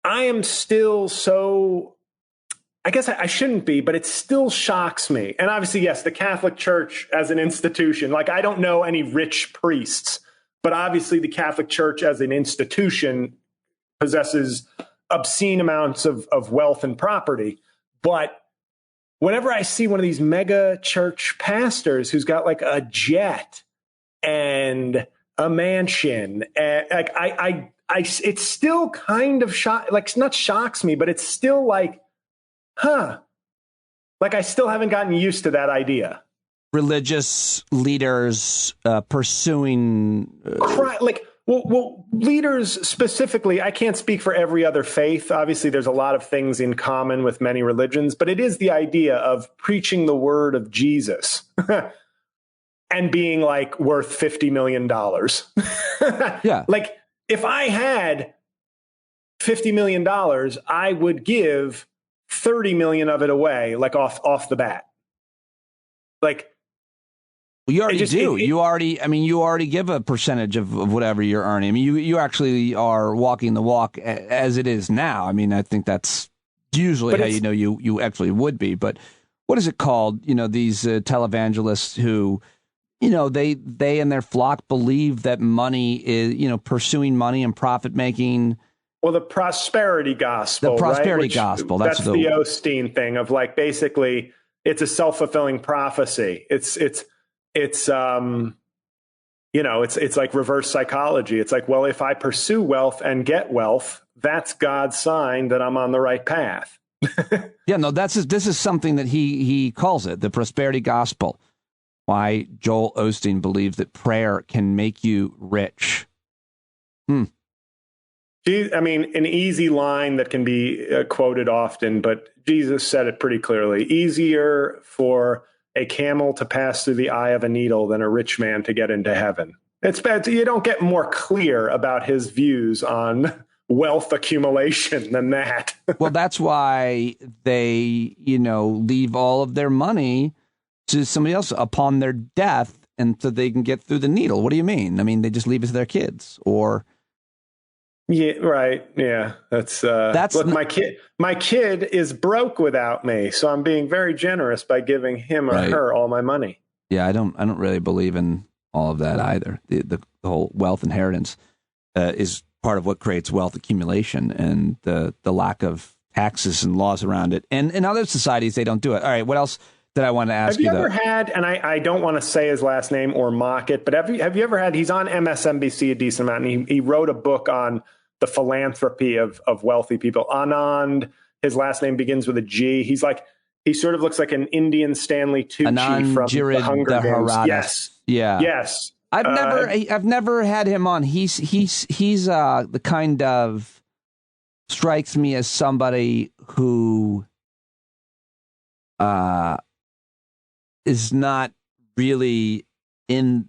am still so, I guess I shouldn't be, but it still shocks me. And obviously, yes, the Catholic Church as an institution, I don't know any rich priests, but obviously the Catholic Church as an institution possesses obscene amounts of wealth and property. But whenever I see one of these mega church pastors who's got a jet and a mansion, and it's still kind of not shocks me, but it's still I still haven't gotten used to that idea. Religious leaders pursuing leaders specifically. I can't speak for every other faith. Obviously, there's a lot of things in common with many religions, but it is the idea of preaching the word of Jesus and being worth $50 million. Yeah. If I had $50 million, I would give 30 million of it away, off the bat. You already do. You already give a percentage of whatever you're earning. You actually are walking the walk as it is now. I think that's usually how you actually would be. But what is it called? These televangelists who, they and their flock believe that money is, pursuing money and profit making. Well, the prosperity gospel. The prosperity right? gospel. That's the Osteen thing of basically it's a self-fulfilling prophecy. It's like reverse psychology. It's well, if I pursue wealth and get wealth, that's God's sign that I'm on the right path. Yeah, no, this is something that he calls it, the prosperity gospel. Why Joel Osteen believes that prayer can make you rich. An easy line that can be quoted often, but Jesus said it pretty clearly. Easier for a camel to pass through the eye of a needle than a rich man to get into heaven. It's bad. You don't get more clear about his views on wealth accumulation than that. Well, that's why they, leave all of their money to somebody else upon their death, and so they can get through the needle. What do you mean? They just leave it to their kids, or. Yeah, right. Yeah, that's look, my kid is broke without me, so I'm being very generous by giving him or her all my money. Yeah, I don't really believe in all of that either. The whole wealth inheritance is part of what creates wealth accumulation and the lack of taxes and laws around it. And in other societies, they don't do it. All right, what else did I want to ask you? Have you ever had, and I don't want to say his last name or mock it, but have you ever had, he's on MSNBC a decent amount, and he wrote a book on the philanthropy of wealthy people. Anand, his last name begins with a G. He sort of looks like an Indian Stanley Tucci from the Hunger Games. Yes. Yeah. Yes. I've never had him on. He's the kind of strikes me as somebody who is not really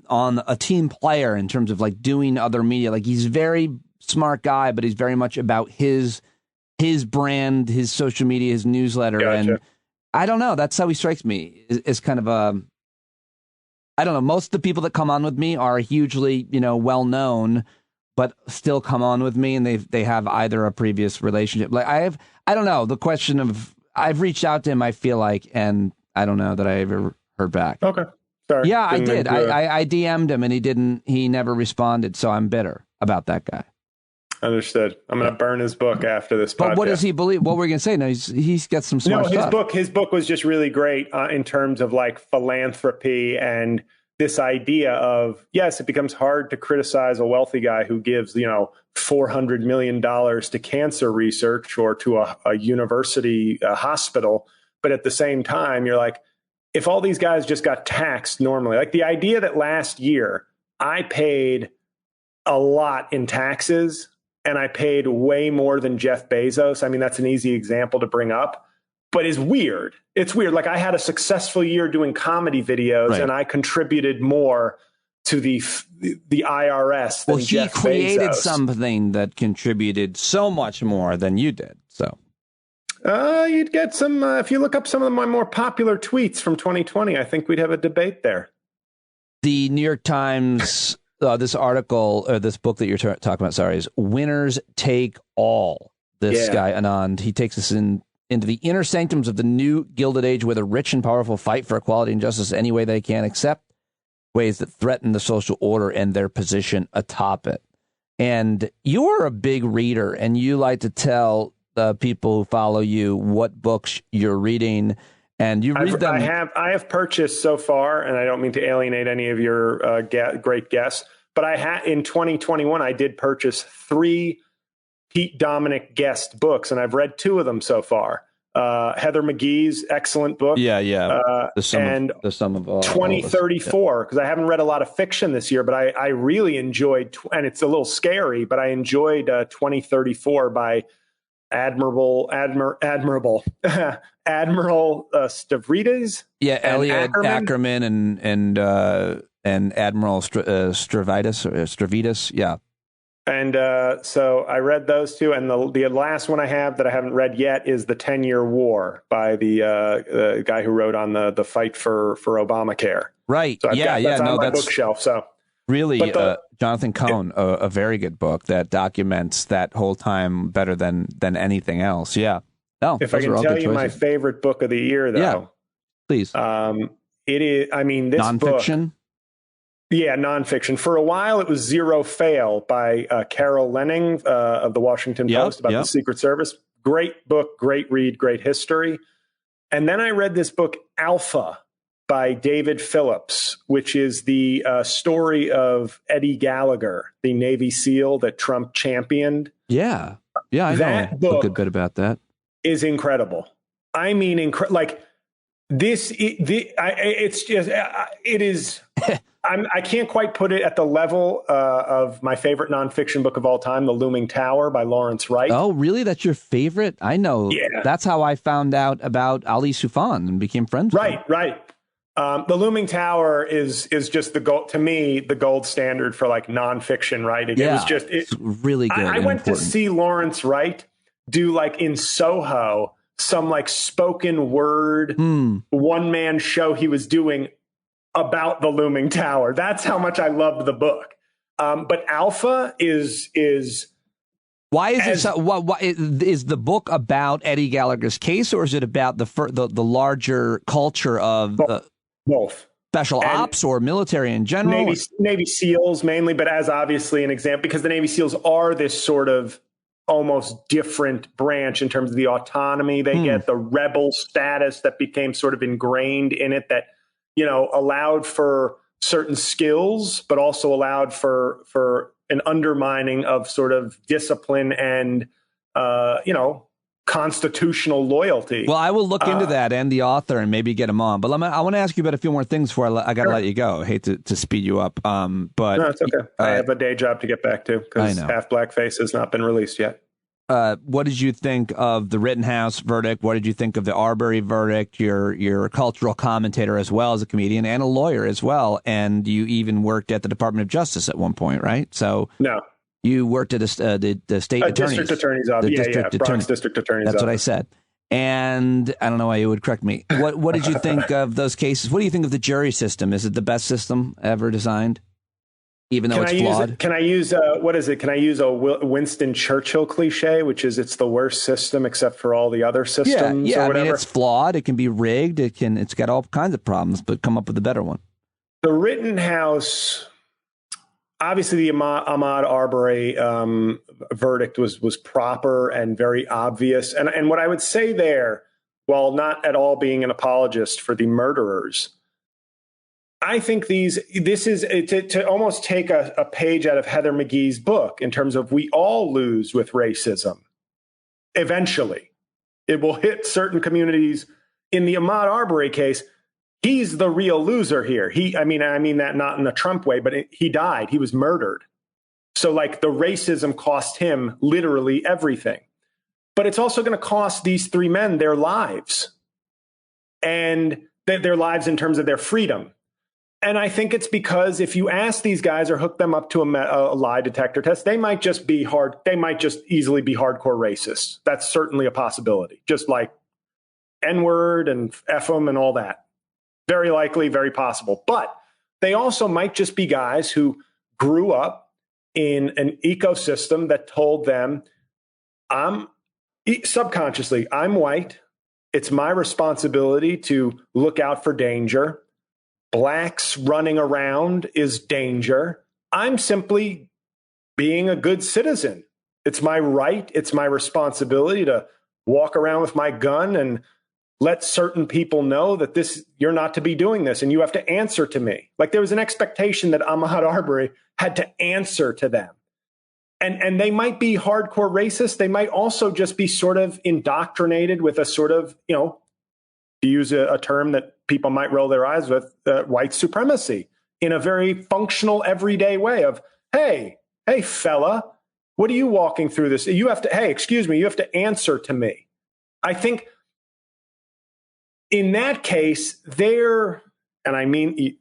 on a team player in terms of like doing other media. Like he's a very smart guy, but he's very much about his brand, his social media, his newsletter. Gotcha. And I don't know. That's how he strikes me. Is kind of I don't know. Most of the people that come on with me are hugely, well known, but still come on with me, and they have either a previous relationship. Like I don't know. The question of I've reached out to him, I feel like, and I don't know that I ever heard back. Okay, sorry. Yeah, I did. I DM'd him, and he never responded. So I'm bitter about that guy. Understood. I'm going to burn his book after this podcast. But what does he believe? What were you going to say? No, he's got some smart stuff. His book was just really great in terms of like philanthropy and this idea of, yes, it becomes hard to criticize a wealthy guy who gives, $400 million to cancer research or to a university hospital. But at the same time, you're like, if all these guys just got taxed normally, like the idea that last year I paid a lot in taxes, and I paid way more than Jeff Bezos. I mean, that's an easy example to bring up, but is weird. It's weird. Like I had a successful year doing comedy videos, right, and I contributed more to the IRS than Jeff Bezos. Well, he created something that contributed so much more than you did. So you'd get some, if you look up some of my more popular tweets from 2020, I think we'd have a debate there. The New York Times... this article, or this book that you're talking about, is Winners Take All. This guy, Anand, he takes us into the inner sanctums of the new Gilded Age, where the rich and powerful fight for equality and justice any way they can, except ways that threaten the social order and their position atop it. And you're a big reader, and you like to tell the people who follow you what books you're reading. And you read them. I have purchased so far, and I don't mean to alienate any of your great guests, but in 2021, I did purchase 3 Pete Dominick guest books, and I've read 2 of them so far. Heather McGee's excellent book. The sum of all. 2034, because I haven't read a lot of fiction this year, but I really enjoyed, and it's a little scary, but I enjoyed 2034 by Admiral Stavridis. Yeah, Elliot Ackerman and Admiral Stavridis. Yeah. And so I read those 2, and the last one I have that I haven't read yet is The 10-Year War by the guy who wrote on the fight for Obamacare. Right. So that's on my bookshelf. So really, Jonathan Cohn, a very good book that documents that whole time better than anything else. Yeah. No, if I can tell you my favorite book of the year, though, please. It is. I mean, this nonfiction. Book, nonfiction. For a while, it was Zero Fail by Carol Leonnig of the Washington Post about the Secret Service. Great book, great read, great history. And then I read this book, Alpha, by David Phillips, which is the story of Eddie Gallagher, the Navy SEAL that Trump championed. Yeah, I know a good bit about that. Is incredible. I mean, like this. It's just. It is. I can't quite put it at the level of my favorite nonfiction book of all time, The Looming Tower by Lawrence Wright. Oh, really? That's your favorite? I know. Yeah. That's how I found out about Ali Soufan and became friends with him. Right. The Looming Tower is just the gold, to me, the gold standard for like nonfiction writing. Yeah, it was just it's really good. I went to see Lawrence Wright do like in Soho some like spoken word one man show he was doing about the Looming Tower. That's how much I loved the book. But Alpha is why is it so? What is the book about Eddie Gallagher's case, or is it about the larger culture of both? special ops or military in general? Navy SEALs mainly, but as obviously an example, because the Navy SEAls are this sort of almost different branch in terms of the autonomy they get, the rebel status that became sort of ingrained in it that, you know, allowed for certain skills, but also allowed for an undermining of sort of discipline and, you know, constitutional loyalty. Well, I will look into that and the author and maybe get him on. But I want to ask you about a few more things before I got to let you go. I hate to speed you up. But no, it's okay. I have a day job to get back to because Half Black Face has not been released yet. What did you think of the Rittenhouse verdict? What did you think of the Arbery verdict? You're a cultural commentator as well as a comedian and a lawyer as well. And you even worked at the Department of Justice at one point, right? So no. You worked at the state attorney's district attorney's office. Bronx district attorney's office. That's what I said. And I don't know why you would correct me. What did you think of those cases? What do you think of the jury system? Is it the best system ever designed? Even though it's flawed? Can I use what is it? Can I use a Winston Churchill cliche, which is it's the worst system except for all the other systems? Yeah. Or whatever? I mean, it's flawed. It can be rigged. It's got all kinds of problems, but come up with a better one. The Rittenhouse. Obviously, the Ahmaud Arbery verdict was proper and very obvious. And what I would say there, while not at all being an apologist for the murderers, I think this is to almost take a page out of Heather McGhee's book in terms of we all lose with racism. Eventually, it will hit certain communities. In the Ahmaud Arbery case, he's the real loser here. I mean that not in a Trump way, but he died. He was murdered. So like the racism cost him literally everything. But it's also going to cost these three men their lives and their lives in terms of their freedom. And I think it's because if you ask these guys or hook them up to a lie detector test, they might just easily be hardcore racists. That's certainly a possibility. Just like N-word and F them and all that. Very likely, very possible. But they also might just be guys who grew up in an ecosystem that told them, subconsciously, I'm white. It's my responsibility to look out for danger. Blacks running around is danger. I'm simply being a good citizen. It's my right. It's my responsibility to walk around with my gun and let certain people know that you're not to be doing this and you have to answer to me. Like there was an expectation that Ahmaud Arbery had to answer to them. And they might be hardcore racist. They might also just be sort of indoctrinated with a sort of, you know, to use a term that people might roll their eyes with, white supremacy in a very functional, everyday way of, hey, fella, what are you walking through this? You have to answer to me. I think in that case, and I mean,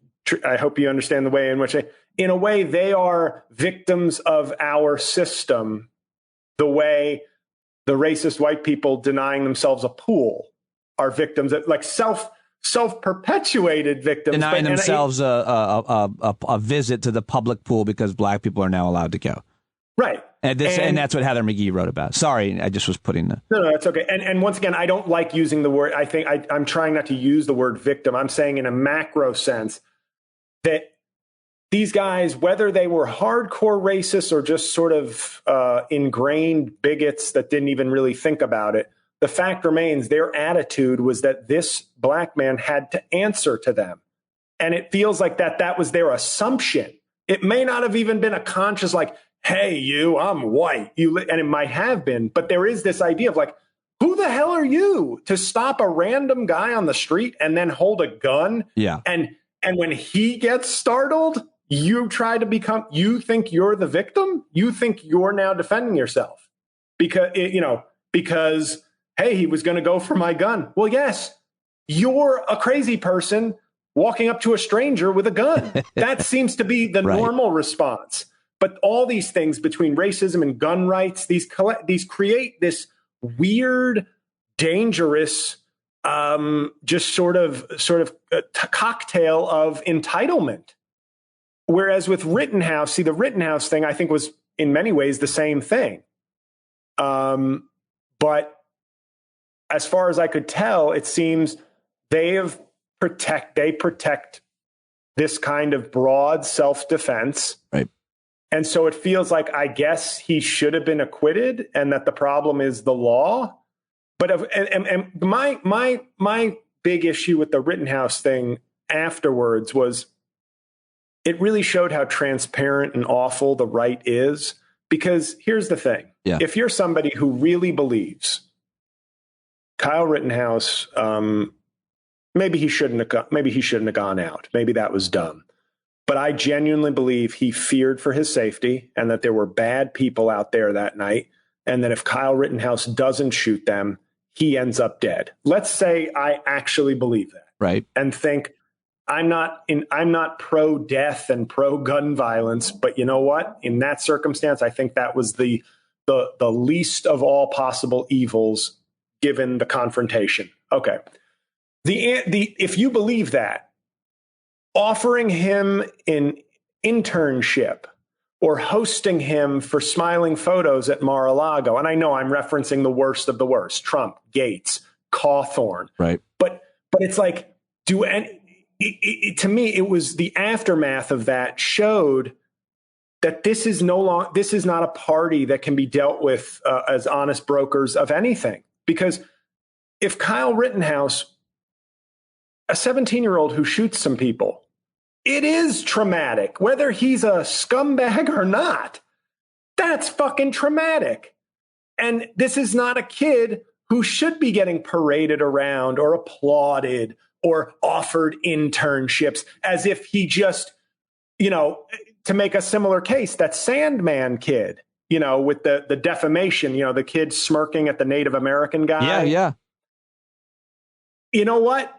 I hope you understand the way in which in a way, they are victims of our system, the way the racist white people denying themselves a pool are victims of like self-perpetuated victims. Denying themselves a visit to the public pool because black people are now allowed to go. Right. And that's what Heather McGhee wrote about. Sorry, I just was putting the... No, it's okay. And once again, I don't like using the word, I think I'm trying not to use the word victim. I'm saying in a macro sense that these guys, whether they were hardcore racists or just sort of ingrained bigots that didn't even really think about it, the fact remains their attitude was that this black man had to answer to them. And it feels like that was their assumption. It may not have even been a conscious like, hey, I'm white. And it might have been, but there is this idea of like, who the hell are you to stop a random guy on the street and then hold a gun? Yeah. And when he gets startled, you think you're the victim? You think you're now defending yourself because, hey, he was going to go for my gun. Well, yes, you're a crazy person walking up to a stranger with a gun. That seems to be the normal response. But all these things between racism and gun rights, these create this weird, dangerous, just sort of cocktail of entitlement. Whereas with Rittenhouse, the Rittenhouse thing, I think was in many ways the same thing. But as far as I could tell, it seems they protect this kind of broad self-defense. Right. And so it feels like, I guess he should have been acquitted and that the problem is the law. But my big issue with the Rittenhouse thing afterwards was it really showed how transparent and awful the right is. Because here's the thing. Yeah. If you're somebody who really believes Kyle Rittenhouse, maybe he shouldn't have gone out. Maybe that was dumb. But I genuinely believe he feared for his safety and that there were bad people out there that night. And that if Kyle Rittenhouse doesn't shoot them, he ends up dead. Let's say I actually believe that. Right. And think I'm not pro-death and pro-gun violence, but you know what? In that circumstance, I think that was the least of all possible evils given the confrontation. Okay. If you believe that, offering him an internship or hosting him for smiling photos at Mar-a-Lago, and I know I'm referencing the worst of the worst, Trump, Gates, Cawthorn. Right. But it's like, to me, it was the aftermath of that showed that this is not a party that can be dealt with as honest brokers of anything. Because if Kyle Rittenhouse, a 17-year-old who shoots some people, it is traumatic, whether he's a scumbag or not. That's fucking traumatic. And this is not a kid who should be getting paraded around or applauded or offered internships as if he just, to make a similar case, that Sandman kid, with the defamation, the kid smirking at the Native American guy. Yeah, yeah. You know what?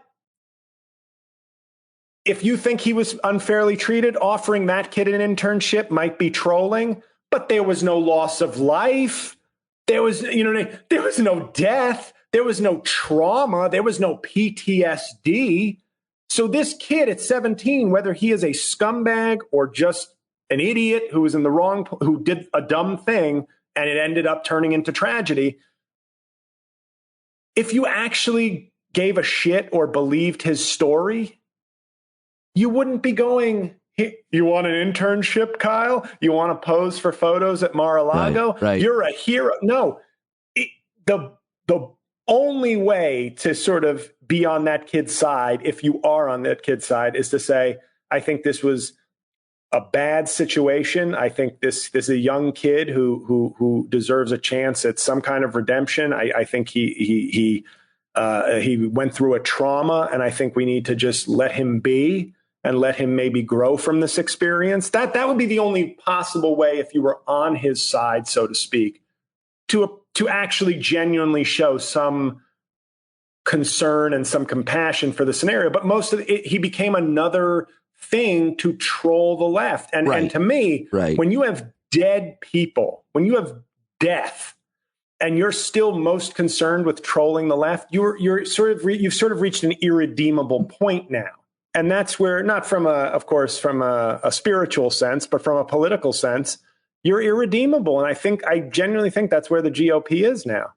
If you think he was unfairly treated, offering that kid an internship might be trolling, but there was no loss of life. There was, there was no death. There was no trauma. There was no PTSD. So this kid at 17, whether he is a scumbag or just an idiot who was in the wrong, who did a dumb thing and it ended up turning into tragedy, if you actually gave a shit or believed his story, you wouldn't be going, hey, you want an internship, Kyle? You want to pose for photos at Mar-a-Lago? Right. You're a hero. No, the only way to sort of be on that kid's side, if you are on that kid's side, is to say, I think this was a bad situation. I think this is a young kid who deserves a chance at some kind of redemption. I think he went through a trauma, and I think we need to just let him be and let him maybe grow from this experience. That would be the only possible way, if you were on his side, so to speak, to actually genuinely show some concern and some compassion for the scenario. But most of it, he became another thing to troll the left. And to me, when you have dead people, when you have death, and you're still most concerned with trolling the left, you've sort of reached an irredeemable point now. And that's where, not from a spiritual sense, but from a political sense, you're irredeemable. And I genuinely think that's where the GOP is now.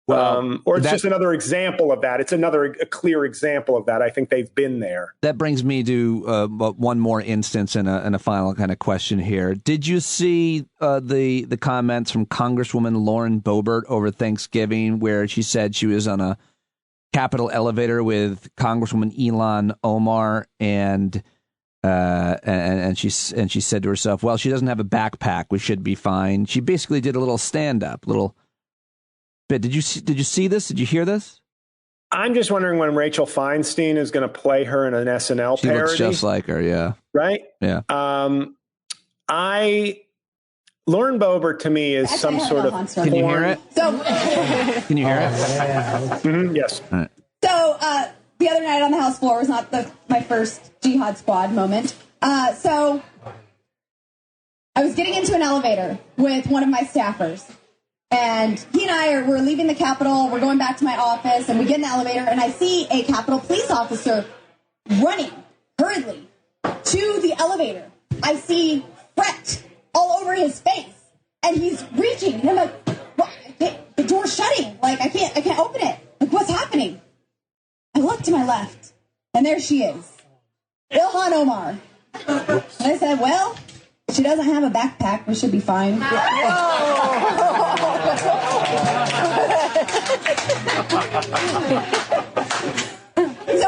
Well, or it's just another example of that. It's a clear example of that. I think they've been there. That brings me to one more instance and a final kind of question here. Did you see the comments from Congresswoman Lauren Boebert over Thanksgiving, where she said she was on a Capitol elevator with Congresswoman Ilhan Omar, and she said to herself, "Well, she doesn't have a backpack. We should be fine." She basically did a little stand-up, little bit. Did you see this? Did you hear this? I'm just wondering when Rachel Feinstein is going to play her in an SNL parody. She looks just like her, yeah. Right? Yeah. Lauren Boebert to me is some sort of. Can you hear it? So, can you hear it? Mm-hmm, yes. All right. So the other night on the House floor was not my first Jihad Squad moment. So I was getting into an elevator with one of my staffers. And he and I we're leaving the Capitol. We're going back to my office, and we get in the elevator, and I see a Capitol police officer running hurriedly to the elevator. I see fret all over his face, and he's reaching. And I'm like, well, the door's shutting. Like, I can't open it. Like, what's happening? I look to my left, and there she is, Ilhan Omar. And I said, well, she doesn't have a backpack. We should be fine. So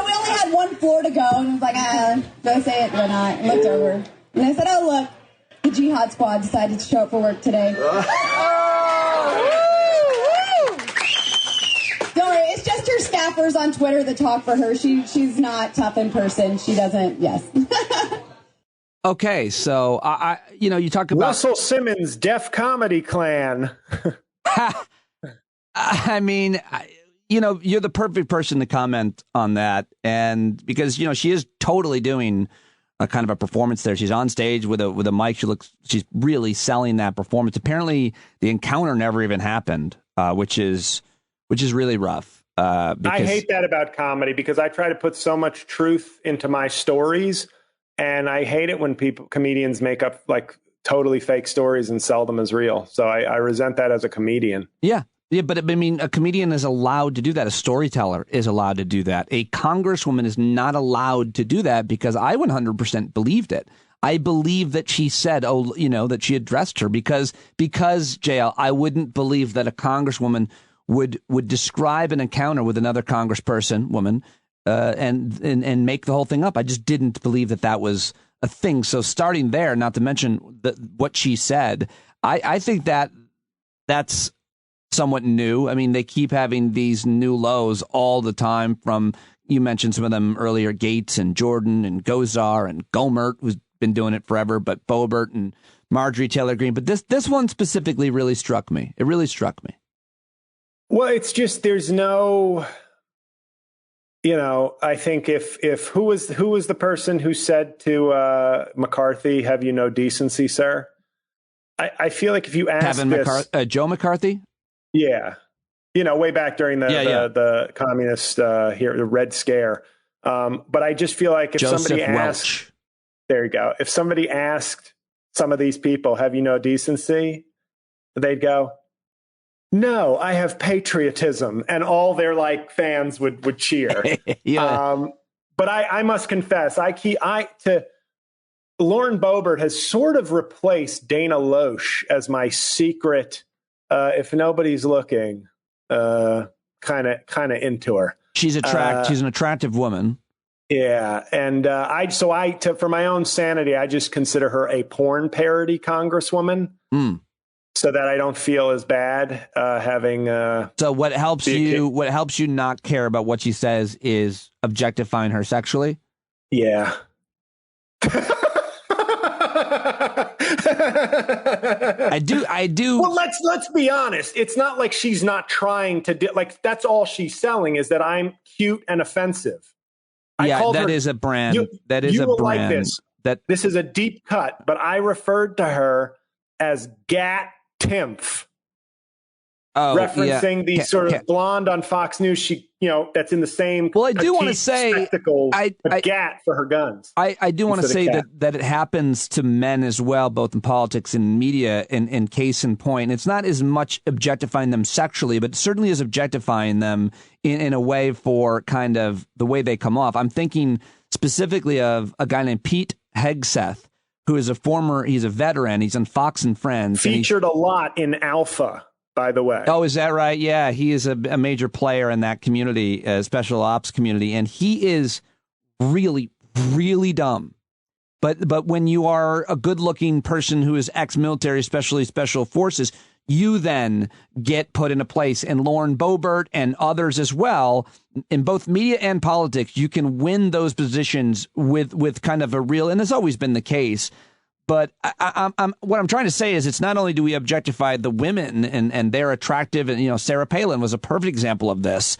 we only had one floor to go, and I was like, do I say it or not? I looked over, and I said, oh, look, the Jihad Squad decided to show up for work today. Don't worry, it's just her staffers on Twitter that talk for her. She's not tough in person. She doesn't, yes. Okay, so you talk about Russell Simmons' Def Comedy Clan. I mean, you're the perfect person to comment on that, and because she is totally doing a kind of a performance there. She's on stage with a mic. She's really selling that performance. Apparently, the encounter never even happened, which is really rough. I hate that about comedy because I try to put so much truth into my stories. And I hate it when comedians make up like totally fake stories and sell them as real. So I resent that as a comedian. Yeah, but I mean, a comedian is allowed to do that. A storyteller is allowed to do that. A congresswoman is not allowed to do that because I 100% believed it. I believe that she said, that she addressed her because JL, I wouldn't believe that a congresswoman would describe an encounter with another woman. And make the whole thing up. I just didn't believe that was a thing. So starting there, not to mention what she said, I think that's somewhat new. I mean, they keep having these new lows all the time from, you mentioned some of them earlier, Gates and Jordan and Gozar and Gomert, who's been doing it forever, but Boebert and Marjorie Taylor Greene. But this one specifically really struck me. It really struck me. Well, it's just there's no... I think if who was the person who said to McCarthy, "Have you no decency, sir?" I feel like if you ask Joe McCarthy, yeah, way back during the communist the Red Scare. But I just feel like if somebody asked, there you go. If somebody asked some of these people, "Have you no decency?" they'd go, "No, I have patriotism," and all their fans would cheer. Yeah. But I must confess, Lauren Boebert has sort of replaced Dana Loesch as my secret, if nobody's looking, kind of into her. She's an attractive woman. Yeah, and for my own sanity, I just consider her a porn parody congresswoman. So that I don't feel as bad having. So what helps you not care about what she says is objectifying her sexually? Yeah. I do. Well, let's be honest. It's not like she's not trying to do. That's all she's selling is that I'm cute and offensive. That is a brand. That is a brand. Like this is a deep cut, but I referred to her as Gat Timph, referencing the sort of blonde on Fox News. She, that's in the same. Well, I do want to say, Gat for her guns. I do want to say that it happens to men as well, both in politics and media. In case in point, it's not as much objectifying them sexually, but certainly is objectifying them in a way for kind of the way they come off. I'm thinking specifically of a guy named Pete Hegseth, who is he's a veteran. He's on Fox and Friends. Featured a lot in Alpha, by the way. Oh, is that right? Yeah, he is a major player in that community, special ops community. And he is really, really dumb. But when you are a good looking person who is ex-military, especially special forces, you then get put in a place. And Lauren Boebert and others as well, in both media and politics, you can win those positions with kind of a real, and it's always been the case. But what I'm trying to say is it's not only do we objectify the women and they're attractive, and Sarah Palin was a perfect example of this.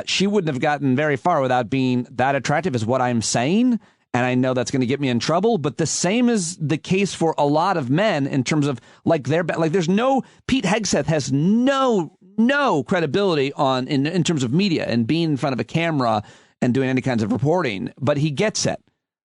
She wouldn't have gotten very far without being that attractive is what I'm saying. And I know that's going to get me in trouble, but the same is the case for a lot of men in terms of there's no Pete Hegseth has no credibility in terms of media and being in front of a camera and doing any kinds of reporting, but he gets it.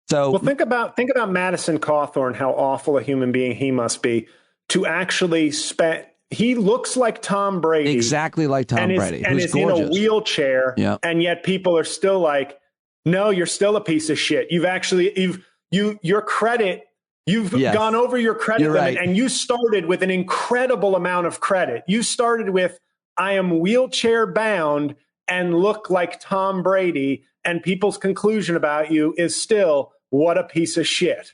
So think about Madison Cawthorn, how awful a human being he must be to actually spend. He looks like Tom Brady, exactly like Tom Brady, and is in a wheelchair, yeah. And yet people are still like, no, you're still a piece of shit. Your credit, you've gone over your credit limit, and you started with an incredible amount of credit. You started with, I am wheelchair bound and look like Tom Brady, and people's conclusion about you is still, what a piece of shit.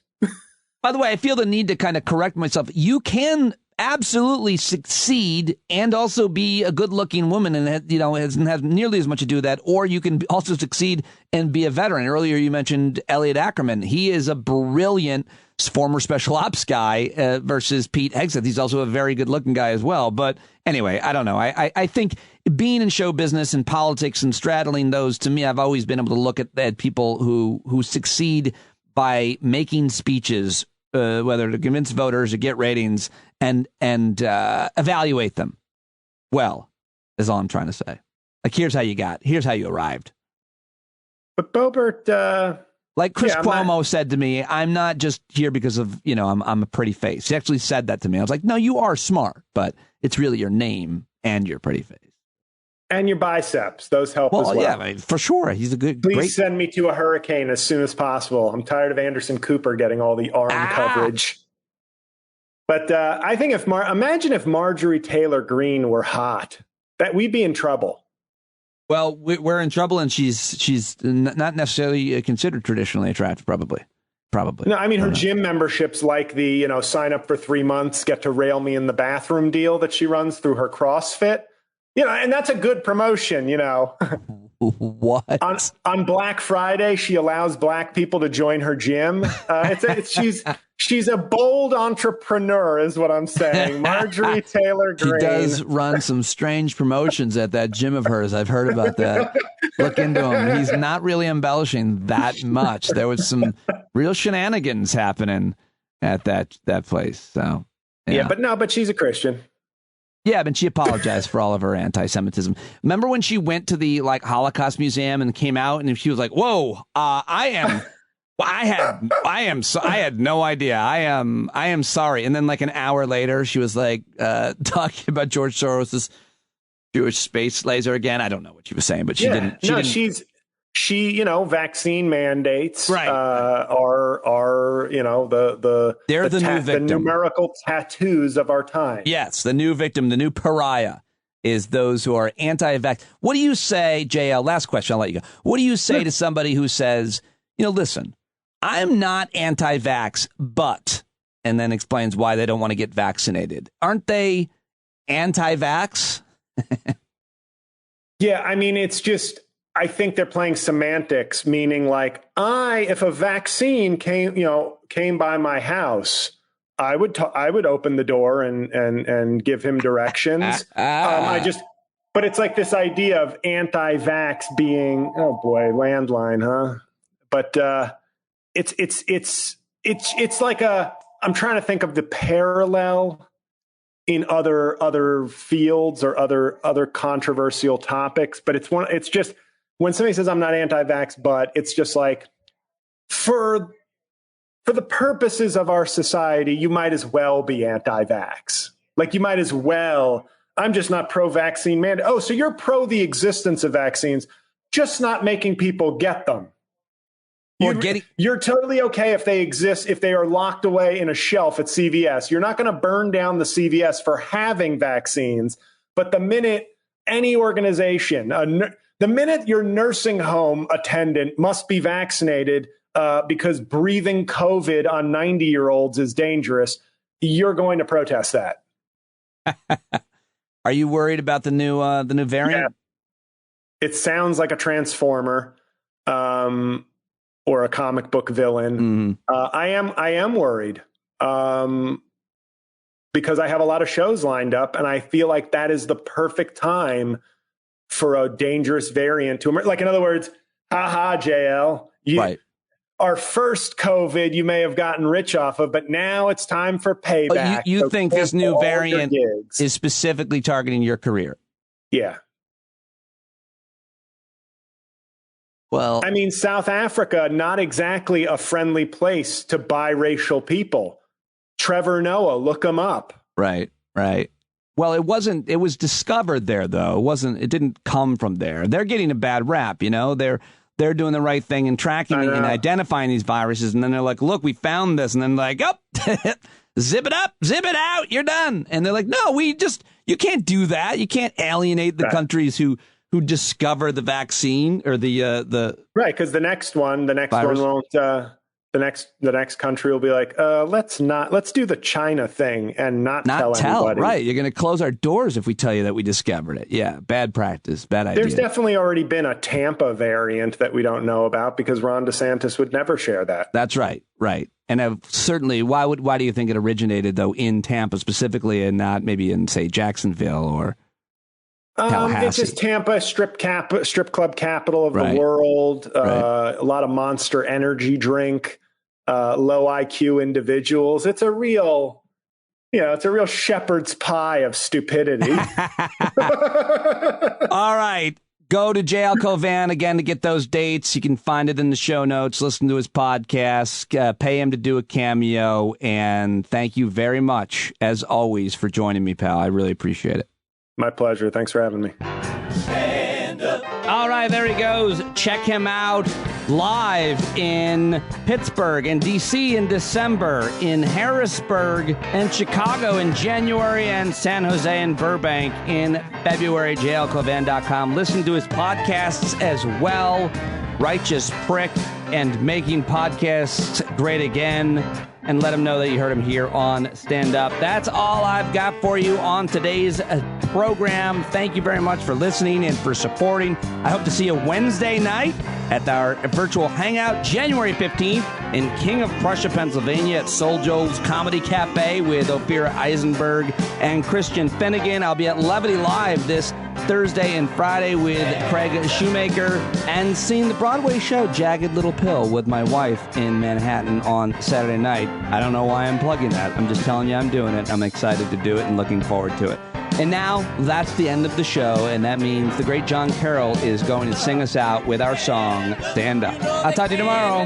By the way, I feel the need to kind of correct myself. You can absolutely succeed and also be a good-looking woman, and doesn't have nearly as much to do with that. Or you can also succeed and be a veteran. Earlier, you mentioned Elliot Ackerman. He is a brilliant former special ops guy versus Pete Hegseth. He's also a very good-looking guy as well. But anyway, I don't know. I think being in show business and politics and straddling those, to me, I've always been able to look at people who succeed by making speeches, whether to convince voters or get ratings, and evaluate them well, is all I'm trying to say. Like, here's how you arrived. But Boebert, like Chris Cuomo said to me, I'm not just here because of, I'm a pretty face. He actually said that to me. I was like, no, you are smart, but it's really your name and your pretty face. And your biceps. Those help as well. Yeah, for sure. He's a good... Please send me to a hurricane as soon as possible. I'm tired of Anderson Cooper getting all the arm coverage. But I think imagine if Marjorie Taylor Greene were hot, that we'd be in trouble. Well, we're in trouble, and she's not necessarily considered traditionally attractive, probably. No, I mean, her gym memberships, like the, sign up for 3 months, get to rail me in the bathroom deal that she runs through her CrossFit. And that's a good promotion, What? On Black Friday, she allows black people to join her gym. She's a bold entrepreneur, is what I'm saying. Marjorie Taylor Greene. She does run some strange promotions at that gym of hers. I've heard about that. Look into him. He's not really embellishing that much. There was some real shenanigans happening at that place. So yeah, but she's a Christian. Yeah, but she apologized for all of her anti-Semitism. Remember when she went to the Holocaust Museum and came out and she was like, "Whoa, I had no idea. I am sorry." And then an hour later, she was talking about George Soros's Jewish space laser again. I don't know what she was saying, but she didn't. She vaccine mandates are they're the new victim. The numerical tattoos of our time. Yes, the new victim, the new pariah is those who are anti-vax. What do you say, JL? Last question, I'll let you go. What do you say to somebody who says, listen, I'm not anti-vax, but, and then explains why they don't want to get vaccinated. Aren't they anti-vax? Yeah, I mean, it's just, I think they're playing semantics, meaning if a vaccine came by my house, I would open the door and give him directions. But it's like this idea of anti-vax being, oh boy, landline, huh? But it's like I'm trying to think of the parallel in other fields or other controversial topics, but it's just when somebody says I'm not anti-vax, but it's just like for the purposes of our society, you might as well be anti-vax. You might as well. I'm just not pro-vaccine mandate. Oh, so you're pro the existence of vaccines, just not making people get them. You're totally okay if they exist, if they are locked away in a shelf at CVS. You're not going to burn down the CVS for having vaccines. But the minute any organization, the minute your nursing home attendant must be vaccinated because breathing COVID on 90-year-olds is dangerous, you're going to protest that. Are you worried about the new variant? Yeah. It sounds like a transformer. Or a comic book villain. I am worried because I have a lot of shows lined up, and I feel like that is the perfect time for a dangerous variant to emerge. In other words, haha, JL, right. Our first COVID you may have gotten rich off of, but now it's time for payback. You think this new variant is specifically targeting your career? Yeah. Well, I mean, South Africa, not exactly a friendly place to biracial people. Trevor Noah, look him up. Right. Well, it was discovered there, though. It didn't come from there. They're getting a bad rap, They're they're doing the right thing and tracking and identifying these viruses. And then they're like, look, we found this. And then like, oh, zip it up, zip it out. You're done. And they're like, no, you can't do that. You can't alienate the countries who discover the vaccine or the right. Because the next one virus. won't, the next country will be like, let's do the China thing and not tell anybody. Right. You're going to close our doors if we tell you that we discovered it. Yeah. Bad practice. Bad idea. There's definitely already been a Tampa variant that we don't know about because Ron DeSantis would never share that. That's right. Right. And certainly, why do you think it originated, though, in Tampa specifically and not maybe in, say, Jacksonville or Tallahassee? It's just Tampa, strip club capital of the world, a lot of Monster Energy drink, low IQ individuals. It's a real shepherd's pie of stupidity. All right. Go to JL Cauvin again to get those dates. You can find it in the show notes. Listen to his podcast. Pay him to do a cameo. And thank you very much, as always, for joining me, pal. I really appreciate it. My pleasure. Thanks for having me. All right, there he goes. Check him out live in Pittsburgh and D.C. in December, in Harrisburg and Chicago in January, and San Jose and Burbank in February. JLCauvin.com. Listen to his podcasts as well. Righteous Prick and Making Podcasts Great Again. And let him know that you heard him here on Stand Up. That's all I've got for you on today's program. Thank you very much for listening and for supporting. I hope to see you Wednesday night at our virtual hangout, January 15th in King of Prussia, Pennsylvania at Soul Joel's Comedy Cafe with Ophira Eisenberg and Christian Finnegan. I'll be at Levity Live this Thursday and Friday with Craig Shoemaker, and seeing the Broadway show Jagged Little Pill with my wife in Manhattan on Saturday night. I don't know why I'm plugging that. I'm just telling you I'm doing it. I'm excited to do it and looking forward to it. And now that's the end of the show, and that means the great John Carroll is going to sing us out with our song, Stand Up. I'll talk to you tomorrow.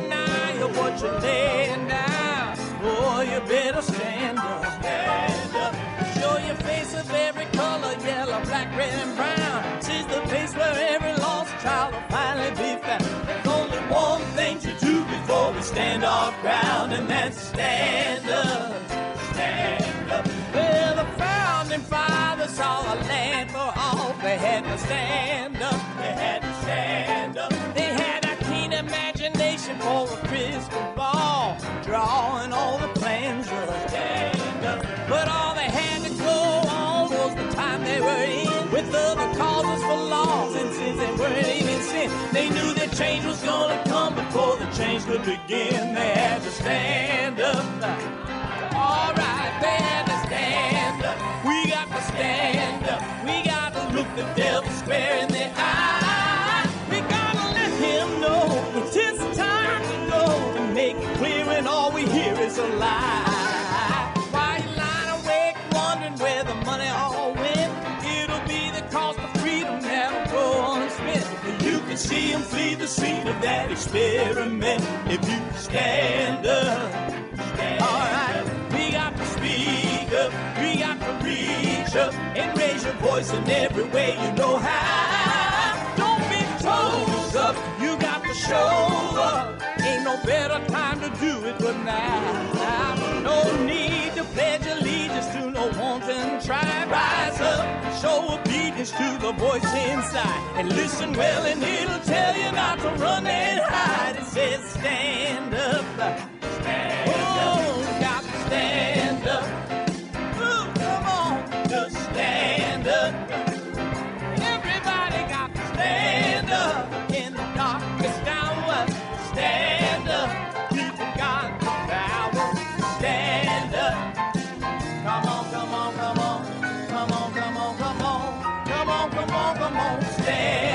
You better stand up. Stand up. Show your face of every color, yellow, black, red, and brown. This is the place where every lost child will finally be found. There's only one thing to do before we stand our ground, and that's stand up. Stand up. Well, the founding fathers saw a land for all. They had to stand up. They had to stand up. They had a keen imagination for a crystal ball, drawing all the plans of stand up. But all they had to go on was the time they were in, with other causes for laws, and since they weren't even sin, they knew that change was gonna come before the change could begin. They had to stand up. All right, they had to stand up. We got to stand up. We got to look the devil square in the eye. We gotta let him know it's his time to go, and make it clear when all we hear is a lie. Why you lying awake wondering where the money all went? It'll be the cost of freedom that'll go unspent. You can see him flee the scene of that experiment if you stand up. All right, we got to speak up, we got to reach up and raise your voice in every way you know how. Don't be toes up, you got to show up. Ain't no better time to do it but now. No need to pledge allegiance to no wanton tribe. Rise up, show obedience to the voice inside, and listen well and it'll tell you not to run and hide. It says stand up. Oh, got to stand up. Ooh, come on, just stand up. Everybody got to stand up in the darkest hour. Stand up. People got the power. Stand up. Come on, come on, come on. Come on, come on, come on. Come on, come on, come on. Stand